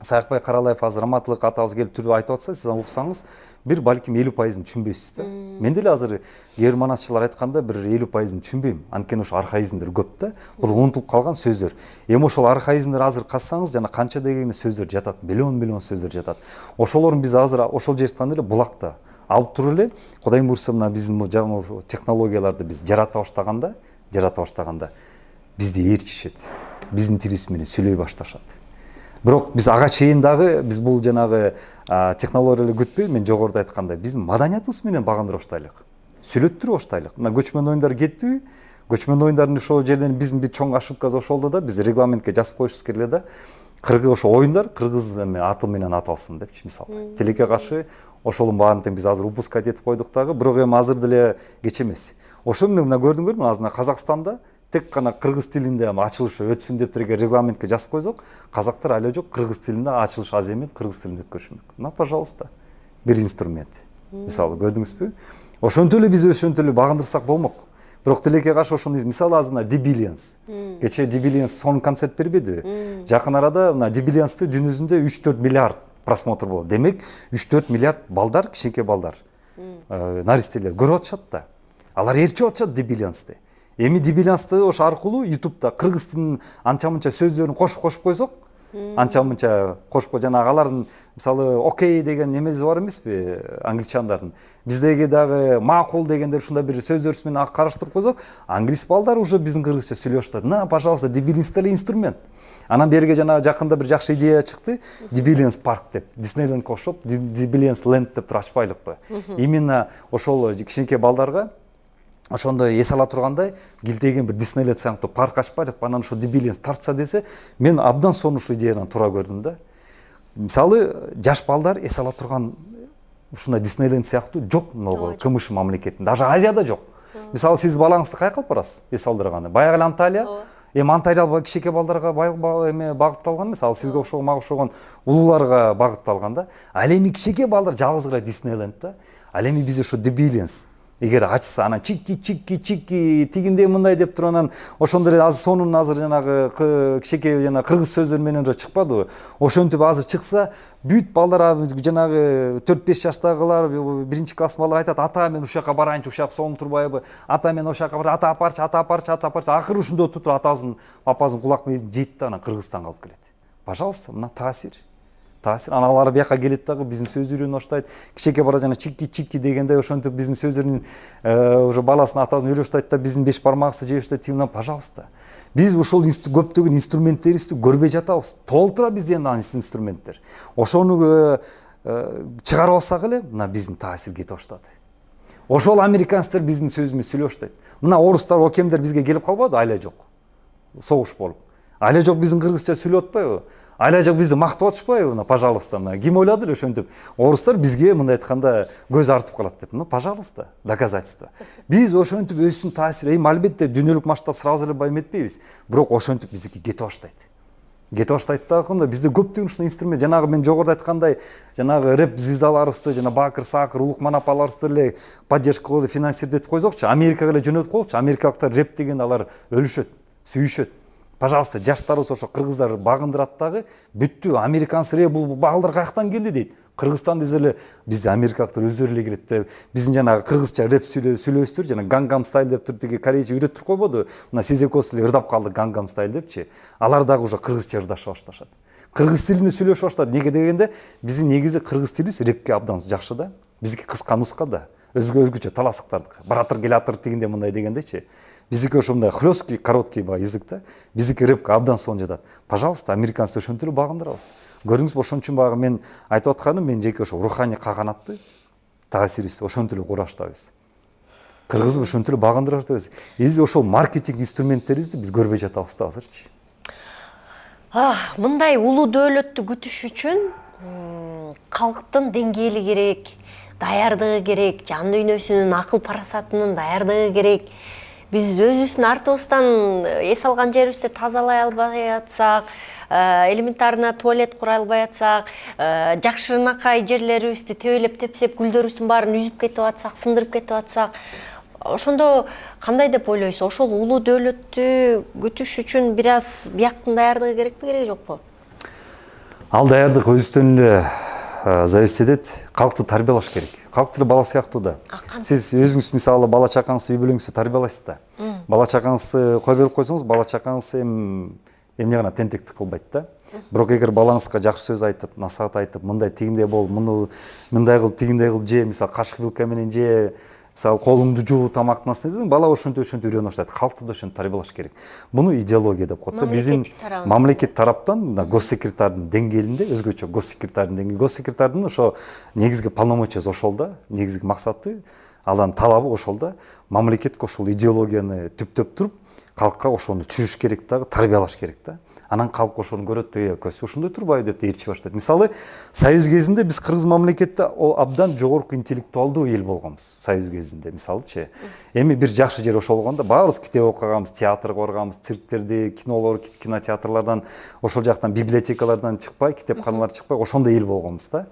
S1: Саякбай Каралаев азыр Раматылык атабыз келип туруп айтып атса, сиз аны уксаңыз, бир балким 50%-ын түшүнбөйсүз да. Мен деле азыр германасчылар айтканда бир 50%-ын түшүнбөйм. Анткени ошо архаизмдер көп да. Бул унутулуп калган сөздөр. Эми ошол архаизмдер азыр казсаңыз, жана канча деген сөздөр жатат, миллион сөздөр жатат. Ошолорун биз азыр ошол жерде айтканда эле булакта алып туруп эле, Кудайым буйрса мына биздин жаңы технологияларды биз жарата баштаганда бизди ээрчишет. Биздин тилибиз менен сүйлөй башташат. Бирок биз ага чейин дагы биз бул жанагы технологияларды күтпөй, мен жогоруда айткандай, биздин маданиятыбыз менен багындыра баштайлык. Сүйлөттүрүп баштайлык. Мына көчмөн оюндар кетти. Көчмөн оюндардын ошол жерден биздин бир чоң ошибкасы ошолду да, биз регламентке жазып коюшубуз керек эле да. Ошо оюндар кыргыз аты менен аталсын депчи, мисалы. Тилекке каршы ошонун баарын тең биз азыр упускать этип койдук дагы, бирок эми азыр деле кеч эмес. Ошо менен мына көрдүңөрбү, азыр Казакстанда тек гана кыргыз тилинде ачылышы өтсүн деп регламентке жазып койсок, казактар али жок, кыргыз тилинде ачылыш аз эми кыргыз тилинде өткөрүшү мүмкүн. Мына, пожалуйста, бир инструмент. Мисалы, көрдүңүзбү? Ошентип эле биз ошентип эле багындырсак болмок. Бирок тилекке каршы ошону мисалы азыр Дибилианс. Кечээ Дибилианс сонун концерт бербедиби? Жакын арада мына Дибилиансты дүнү жүзүндө 3-4 миллиард просмотр болот. Демек, 3-4 миллиард балдар, кичинекей балдар, наристелер көрүп атышат да. Алар ээрчип атышат Дибилиансты. Эми Дибилиансты ошо аркылуу YouTube'да кыргыз тилинин анча-мынча сөздөрүн кошуп койсок, анча-мынча кошуп жанагы алардын мисалы окей деген немеси бар эмеспи, англичандардын. Биздеги дагы макул дегендер ушундай бир сөздөр менен караштырып койсок, англис балдар уже биздин кыргызча сүйлөй баштады. На, пожалуйста, Дибилианста эле инструмент. Анан берге жана жакында бир жакшы идея чыкты. Дибилианс парк деп, Диснейленд кошуп, Дибилианс ленд деп ачпайлыкпы. Именно ошол кичинекей балдарга ошондой эс ала тургандай килтеген бир Диснейленд сыяктуу парк ачпайлыкпы. Анан ошо Дибилианс тартса десе, мен абдан сонун ушул идеядан туура көрдүм да. Мисалы, жаш балдар эс ала турган ушундай Диснейленд сыяктуу жок могу КМШ мамлекетинде, даже Азияда жок. Мисалы, сиз балаңызды кайка алып барасыз эс алдырганы? Баягы эле Анталия. Эми Анталия кичинекей балдарга багытталган эмес, ал сизге окшогон улууларга багытталган да. Ал эми кичинекей балдар жалгыз гана Диснейленд да. Ал эми биз ошо Дибилианс эгер ачса, анан чики тигиндей мындай деп туруп, анан ошондой азыр сонун азыр жанагы кичинекей жана кыргыз сөздөр менен уже чыкпадыбы? Ошентип азыр чыкса, бүт балдар жанагы 4-5 жаштагылар, 1-класс балдар айтат: "Ата, мен ушакка барайынчы, ушак соң турбайбы? Ата, мен ошакка бар, ата апарчы." Акыры ушунда отуруп апасын кулак мейизин жейт да, анан Кыргызстанга алып келет. Пожалуйста, мына таасир. Аналар бияка келет дагы биздин сөз үйрөнүп баштайт. Кичинекей бала жана чики дегенде ошентип биздин сөздөрүн уже баласын атасын үйрөтүп баштайт да, биздин 5 бармагыбызды жеп баштайт. Тимнен, пожалуйста. Биз ушул көптөгөн инструменттерибизди көрбөй жатабыз. Толтура бизде инструменттер. Ошону чыгарып алсак эле, мына биздин таасир кетип баштады. Ошол американецтер биздин сөзүбүздү сүйлөп баштайт. Мына орустар, окемдер бизге келип калбады, айла жок. Согуш болуп. Айла жок биздин кыргызча сүйлөп атпайбы? Айла жок бизди мактап атышпайбы? Мына, пожалуйста, мына ким ойлады эле ошентип? Орустар бизге мындай айтканда көз артып калат деп. Ну, пожалуйста, доказательство. Биз ошентип өзүнүн таасири, албетте дүйнөлүк масштаб сразу эле байым этпейбиз, бирок ошентип биздики кетип баштайт. Дагы бизде көптөгөн ушундай инструмент, жанагы мен жогоруда айткандай, жанагы рэп звездаларыбызды, жана Бакыр Сакыр, Улукман апаларыбызды эле поддержка кылып финансировать этип койсокчу, Америкага эле жөнөтүп коелучу. Америкалыктар рэп дегенде алар өлүшөт, сүйүшөт. Пожалуйста, жаштарыбыз ошо кыргыздар багындырат дагы, бүттү, американец рэп бул балдар каяктан келди дейт. Кыргызстан десе эле бизде америкалыктар өздөрү эле кирет деп, биздин жанагы кыргызча рэп сүйлөйсүздөр, жана Gangnam Style деп туруп тиги корейче үйрөтүп койбоду. Мына Сизекос эле ырдап калды Gangnam Style депчи. Алар дагы уже кыргызча ырдашып башташат. Кыргыз тилинде сүйлөшүп баштады. Неге дегенде, биздин негизи кыргыз тилибиз рэпке абдан жакшы да. Биздики кыска нуска да. Өзгөчө таласыктардыкы. Баратыр келатыр дегенде мындай дегендечи. Биздики ошондой хлёсткий, короткий язык да. Биздики рэпке абдан сонун жатат. Пожалуйста, американецти ошентип эле багындырабыз. Көрдүңүзбү, ошон үчүн багы мен айтып атканым, мен жеке ошо руханий каганатты таасирибизди ошентип эле кура баштайбыз. Кыргызды ошентип эле багындыра баштайбыз. Биз ошол маркетинг инструменттерибизди биз көрбөй жатабыз да азырчы.
S2: Мындай улуу дөөлөттү күтүш үчүн калктын деңгээли керек, даярдыгы керек, жан дүйнөсүнүн акыл парасатынын даярдыгы керек. Биз өзүбүздүн артыбыздан эс алган жерибизди тазалай албай атсак, элементарно туалет кура албай атсак, жакшырынакай жерлерибизди тебелеп тепсеп, гүлдөрүбүздүн баарын үзүп кетип атсак, сындырып кетип атсак, ошондо кандай деп ойлойсуз? Ошол улуу дөөлөттү күтүш үчүн бир аз бияктын даярдыгы керекпи, керек жокпу?
S1: Ал даярдык өзүнөн эле зависит этет. Калкты тарбиялаш керек. Калк тили бала сыяктуу да. Сиз өзүңүз мисалы бала чакаңызды үй бүлөңүздү тарбиялайсыз да. Бала чакаңызды кой берип койсоңуз, бала чакаңыз эмне гана тентектик кылбайт да. Бирок эгер балаңызга жакшы сөз айтып, насаат айтып, мындай тигиндей бол, мындай кыл, тигиндей кыл же, мисалы кашык вилка менен же, мисалы колуңду жуу, тамактын астына десең, бала ошентип үйрөнө баштайт. Калкты да ошентип тарбиялаш керек. Буну идеология деп коет да. Биздин мамлекет тараптан, мына госсекретардын деңгээлинде, өзгөчө госсекретардын деңгээли, госсекретардын ошо негизги полномочиясы ошол да, негизги максаты, алардын талабы ошол да. Мамлекетке ошол идеологияны түптөп туруп, калкка ошону түшүрүш керек дагы, тарбиялаш керек да. Анан калк ошону көрөт да, көз ошондой турбайбы деп ээрчи баштайт. Мисалы, Союз кезинде биз кыргыз мамлекетте абдан жогорку интеллектуалдуу эл болгонбуз. Союз кезинде, мисалычы. Эми бир жакшы жери ошол болгондо, баарыбыз китеп окуганбыз, театрга барганбыз, цирктерди, кинотеатрлардан, ошол жактан библиотекалардан чыкпай, китепканалар чыкпай, ошондой эл болгонбуз да.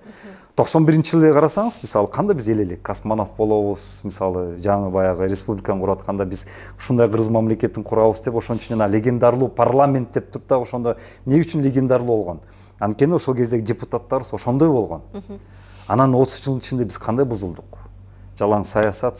S1: 91-жылы карасаңыз, мисалы, кандай биз эл элек, космонавт болобуз, мисалы, жаңы баягы республиканы куруп атканда биз ушундай кыргыз мамлекетин курабыз деп, ошон үчүн жана легендарлуу парламент деп туруп да, ошондо эмне үчүн легендарлуу болгон? Анткени ошол кездеги депутаттарыбыз ошондой болгон. Анан 30 жылдын ичинде биз кандай бузулдук? Жалаң саясат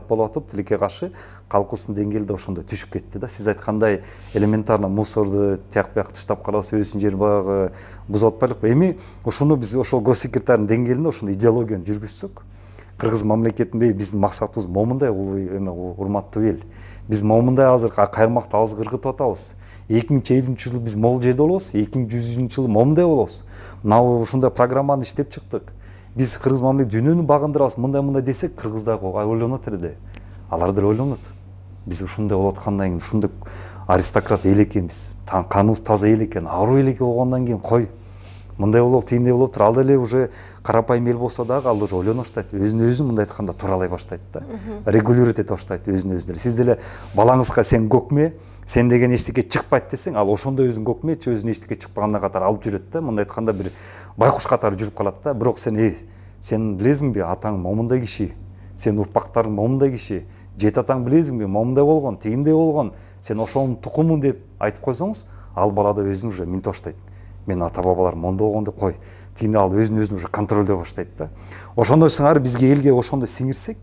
S1: болуп атып, тилекке каршы калкыбыздын деңгээли да ошондой түшүп кетти да. Сиз айткандай элементарно мусорду тияк бияк таштап карабыз, өзүнүн жери баягы бузуп атпайлыкпы? Эми ушуну биз ошол госсекретардын деңгээлинде ошондой идеологияны жүргүзсөк, кыргыз мамлекетинде биздин максатыбыз момундай улуу урматтуу эл. Биз момундай азыр кайырмакты азык ыргытып атабыз. 2050 жылы биз могул жерде болобуз, 2100 жылы момундай болобуз. Мына ушундай программаны иштеп чыктык. Биз кыргыз мамлекет дүйнөнү багындырабыз, мындай десек, кыргыздар ойлонот эле. Алар деле ойлонот. Биз ушундай болуп аткандан кийин, ушундай аристократ эл экенбиз, каныбыз таза эл экен, аруу эл болгондон кийин кой. Мындай болуп, тигиндей болуптур. Ал деле уже карапайым эл болсо дагы, ал уже ойлоно баштайт. Өзүн мындай айтканда туралай баштайт да. Регулировать эте баштайт өзүн. Сиз деле балаңызга сен көкме, сен деген эчтеке чыкпайт десең, ал ошондой өзүн көкме, өзүн эчтеке чыкпагандай катары алып жүрөт да. Мындай айтканда бир байкуш катары жүрүп калат да. Бирок сен билесиңби, атаң момундай киши, сен урпактарың момундай киши, жет атаң билесиңби, момундай болгон, тигиндей болгон, сен ошонун тукумун деп айтып койсоңуз, ал бала да өзүн уже минте баштайт. Мен ата бабаларым мондой болгон деп кой. Тигинде ал өзүн уже контролдой баштайт да. Ошондой сыңары бизге элге ошондой сиңирсек,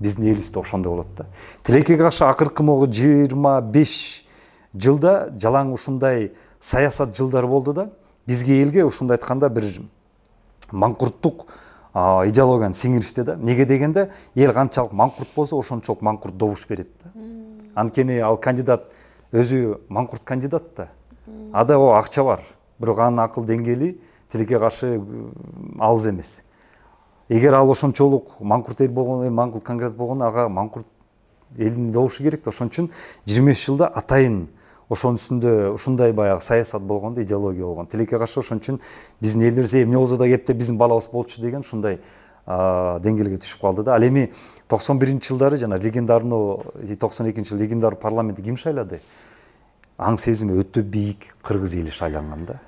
S1: биздин элибиз да ошондой болот да. Тилекке каршы акыркы могу 25 жылда жалаң ушундай саясат жылдары болду да, бизге элге ушундай айтканда бир маңкурттук идеологияны сиңиришти да. Неге дегенде, эл канчалык маңкурт болсо, ошончолук маңкурт добуш берет да. Анткени ал кандидат өзү маңкурт кандидат да. Ада о акча бар, бирок анын акыл деңгээли тилекке каршы алыс эмес. Эгер ал ошончолук маңкурт эл болгон, маңкурт кандидат болгондо, ага маңкурт элдин добушу керек да. Ошон үчүн 25 жылда атайын ошонун үстүндө ушундай баягы саясат болгондо, идеология болгон. Тилекке каршы ошон үчүн биздин элдерибиз эмне болсо да кепте биздин балабыз болчу деген ушундай деңгээлге түшүп калды да. Ал эми 91-жылдары жана легендарный 92-жылы легендар парламентти ким шайлады? Аң сезими өтө бийик кыргыз эли шайланган да.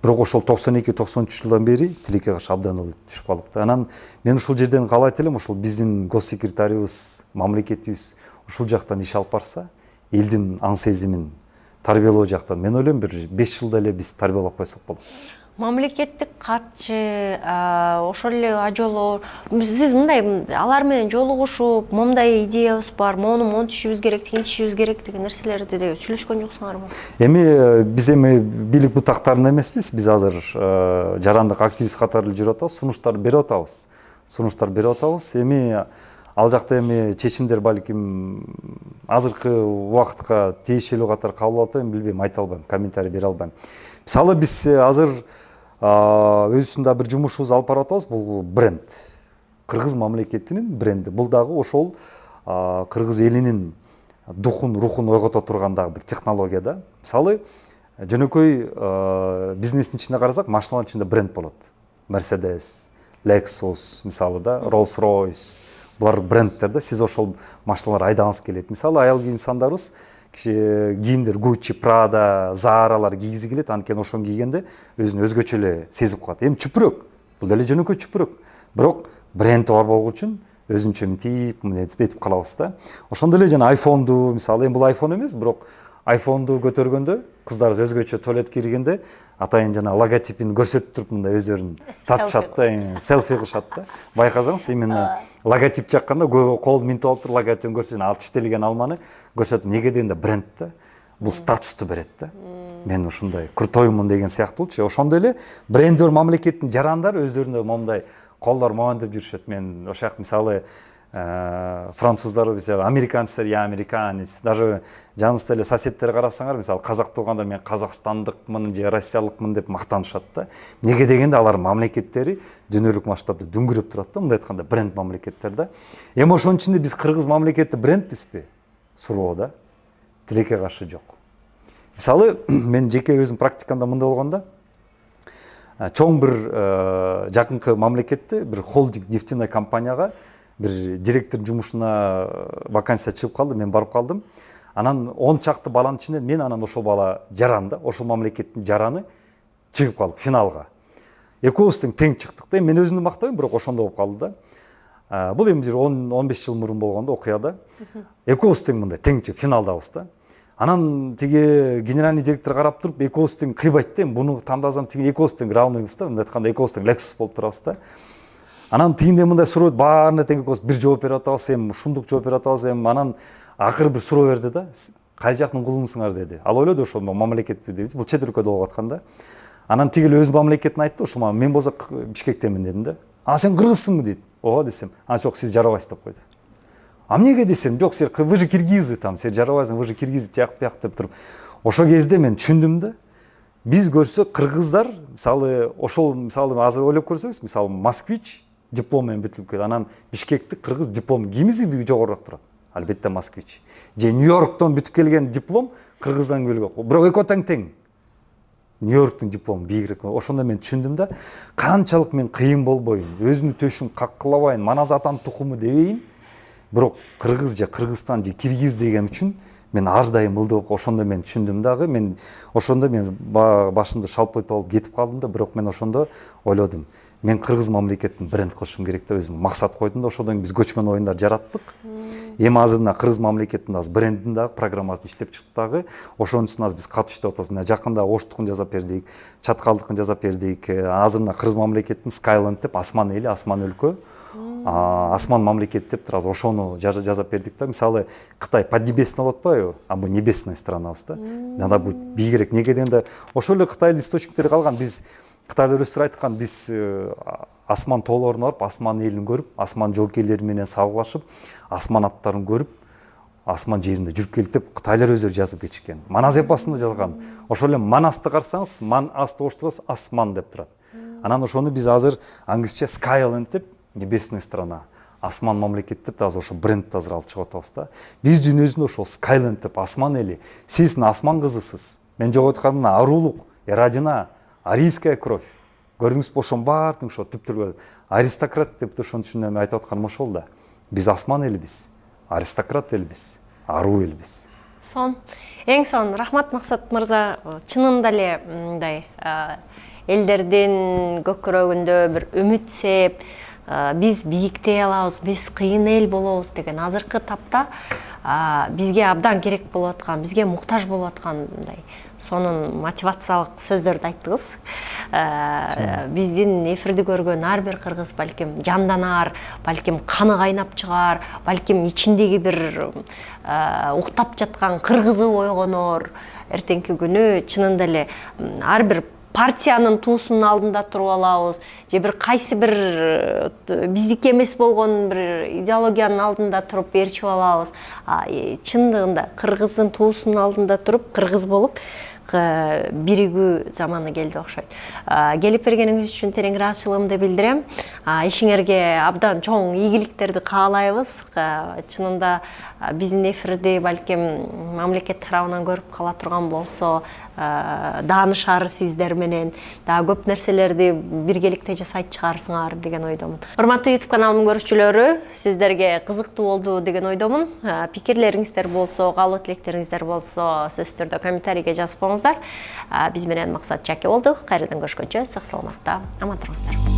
S1: Бирок ошол 92-93 жылдан бери тилекке каршы абдан эле түшүп калдык да. Анан мен ушул жерден каалайт элем, ошол биздин госсекретарыбыз, мамлекетибиз ушул жактан иш алып барса, элдин аң сезимин тарбиялоо жактан мен ойлойм бир 5 жылда эле биз тарбиялап койсок болот.
S2: Мамлекеттик катчы, ошол эле ажоолор, сиз мындай алар менен жолугушуп, момундай идеябыз бар, мону монтишибиз керек, тигинтишибиз керек деген нерселерди деле сүйлөшкөн жоксуңарбы?
S1: Эми биз бийлик бутактарында эмеспиз, биз азыр жарандык активист катары жүрүп атабыз, сунуштар берип атабыз. Эми ал жакта эми чечимдер балким азыркы убакытка тиешелүү катары кабыл алып атабы, билбейм, айта албайм, комментарий бере албайм. Мисалы биз азыр өзүбүздүн бир жумушубузду алып барып атабыз, бул бренд. Кыргыз мамлекетинин бренди. Бул дагы ошол кыргыз элинин духун, рухун ойгото турган дагы бир технология да. Мисалы, жөнөкөй бизнестин ичинде карасак, машиналардын ичинде бренд болот. Mercedes, Lexus, мисалы да, Rolls-Royce. Булар брендтер да. Сиз ошол машиналар айдагыңыз келет. Мисалы, аял инсандарыбыз кийимдер Gucci, Prada, Zara'лар кийгизи келет, анткени ошону кийгенде өзүн өзгөчө эле сезип калат. Эми чүпүрөк, бул деле жөнөкөй чүпүрөк. Бирок бренди бар болгон үчүн өзүнчө мынтип этип калабыз да. Ошондой эле жана iPhone'ду, мисалы, эми бул iPhone эмес, бирок iPhone'ду көтөргөндө кыздарыбыз өзгөчө туалетке киргенде атайын жана логотипин көрсөтүп туруп мындай өздөрүн тартышат да, селфи кылышат да. Байкасаңыз, именно логотип жакканда көбү кол минтип алып туруп логотипин көрсөтүп, ал тиштелген алманы көрсөтүп, неге дегенде бренд да. Бул статусту берет да. Мен ушундай крутоймун деген сыяктуучу. Ошондой эле брендер мамлекеттин жарандары өздөрүнө момундай колдор моон деп жүрүшөт. Мен ошол мисалы француздар, мисалы американецтер, я американец, даже жаныбызда эле соседтер карасаңар, мисалы казак тууганда мен казакстандыкмын же россиялыкмын деп мактанышат да. Неге дегенде алар мамлекеттери дүйнөлүк масштабта дүңгүрөп турат да, мындай айтканда бренд мамлекеттер да. Эми ошонун ичинде биз кыргыз мамлекети брендпизби? Суроо да. Тилекке каршы жок. Мисалы, мен жеке өзүм практикамда мындай болгондо, чоң бир жакынкы мамлекетте бир холдинг нефтяной компанияга бир директор жумушуна вакансия чыгып калды, мен барып калдым. Анан 10 чакты баланын ичинен мен анан ошол бала жаран да, ошол мамлекеттин жараны чыгып калдык финалга. Экөөбүз тең чыктык да. Мен өзүмдү мактабайм, бирок ошондой болуп калды да. Бул эми 10-15 жыл мурун болгондо окуяда. Экөөбүз мындай тең финалдабыз да. Анан тиги генеральный директор карап туруп, экөөбүз кыйбайт да, буну тандасам тиги экөөбүз равныйбыз да, мындай айтканда экөөбүз Lexus болуп турабыз да. Анан тигинде мындай суроо, баарына тең экөөбүз бир жооп берип атабыз, эми ушундук жооп берип атабыз, эми анан акыры бир суроо берди да, кай жактын кулунусуңар деди. Ал ойлоду ошол мамлекетти деди, бул чет өлкөдө болуп атканда. Анан тиги эле өз мамлекетин айтты, ошол мен болсо Бишкектемин дедим да. Сен кыргызсыңбы дейт. Ооба десем, жок, сиз жарабайсыз деп койду. Эмнеге десем, жок, сен вы же киргизы там, сен жарабайсың, вы же киргизы тияк бияк деп туруп. Ошол кезде мен түшүндүм да. Биз көрсөк кыргыздар, мисалы, ошол мисалы азыр ойлоп көрсөңүз, мисалы Москвич диплом менен бүтүп келди. Анан Бишкектик кыргыз диплом кимиси жогорураак турат? Албетте Москвич. Же Нью-Йорктон бүтүп келген диплом кыргыздан келбек. Бирок экөө тең. Нью-Йорктун диплому бийигирээк. Ошондо мен түшүндүм да, канчалык мен кыйын болбойм, өзүмдүн төшүм каккылабайын, манас атам тукуму дебейин. Бирок кыргыз же Кыргызстан же Киргиз деген үчүн мен ар дайым ылдып, ошондо мен түшүндүм дагы. Мен ошондо мен башымды шалпайтып алып кетип калдым да, бирок мен ошондо ойлодум. Мен кыргыз мамлекетин бренд кылышым керек деп өзүм максат койдум да, ошондон биз көчмөн оюндар жараттык. Эми азыр мына кыргыз мамлекетинин азыр брендин дагы программасын иштеп чыктык дагы. Ошонун үстүнө азыр биз катуу иштеп атабыз. Мына жакында Оштукун жасап бердик, Чаткалдыкын жасап бердик. Азыр мына кыргыз мамлекетинин Skyland деп, асман эли, асман өлкө, асман мамлекет деп азыр ошону жасап бердик да. Мисалы Кытай поднебесный болуп атпайбы? Бул небесный странабыз да. Надо бул бийигирээк. Неге дегенде ошол эле Кытайдын источниктери калган. Биз Кытайлар өстүр айткан, биз асман тоолоруна барып, асман элин көрүп, асман жоокейлери менен салгылашып, асман аттарын көрүп, асман жеринде жүрүп келдик деп Кытайлар өздөрү жазып кетишкен. Манас эпосунда жазган. Ошол эле Манасты карасаңыз, ман асты коштурасыз, асман деп турат. Анан ошону биз азыр англисче Skyland деп, небесная страна, асман мамлекет деп азыр ошо бренд азыр алып чыгып атабыз да. Биз дүйнөсүндө ошол Skyland деп, асман эли, сиз мына асман кызысыз. Мен жоготуп аткан мына арулук, эродина, арийская кровь. Көрдүңүзбү, ошонун баардыгын ошо түптүргө аристократ деп ошонун үчүн эми айтып атканым ошол да. Биз асман элбиз, аристократ элбиз, аруу элбиз.
S2: Эң сонун рахмат Максат мырза. Чынында эле мындай элдердин көкүрөгүндө бир үмүт сеп, биз бийиктей алабыз, биз кыйын эл болобуз деген азыркы тапта бизге абдан керек болуп аткан, бизге муктаж болуп аткан мындай сонун мотивациялык сөздөрдү айттыңыз. Биздин эфирди көргөн ар бир кыргыз балким жанданар, балким каны кайнап чыгар, балким ичиндеги бир уктап жаткан кыргызы ойгонор. Эртеңки күнү чынында эле ар бир партиянын туусунун алдында туруп алабыз, же бир кайсы бир биздики эмес болгон бир идеологиянын алдында туруп ээрчип алабыз. Чындыгында кыргыздын туусунун алдында туруп, кыргыз болуп биригүү заманы келди окшойт. Келип бергениңиз үчүн терең ыраазычылыгымды билдирем. Ишиңерге абдан чоң ийгиликтерди каалайбыз. Чынында биздин эфирди балким мамлекет тарабынан көрүп кала турган болсо, даанышар сиздер менен дагы көп нерселерди биргеликте жасайт чыгарсыңар деген ойдомун. Урматтуу YouTube каналымдын көрүүчүлөрү, сиздерге кызыктуу болду деген ойдомун. Пикирлериңиздер болсо, каалоо тилектериңиздер болсо, сөзсүз түрдө комментарийге жазып коюңуздар. Биз менен Максат Жаке болду. Кайрадан көрүшкөнчө сак саламатта аман туруңуздар.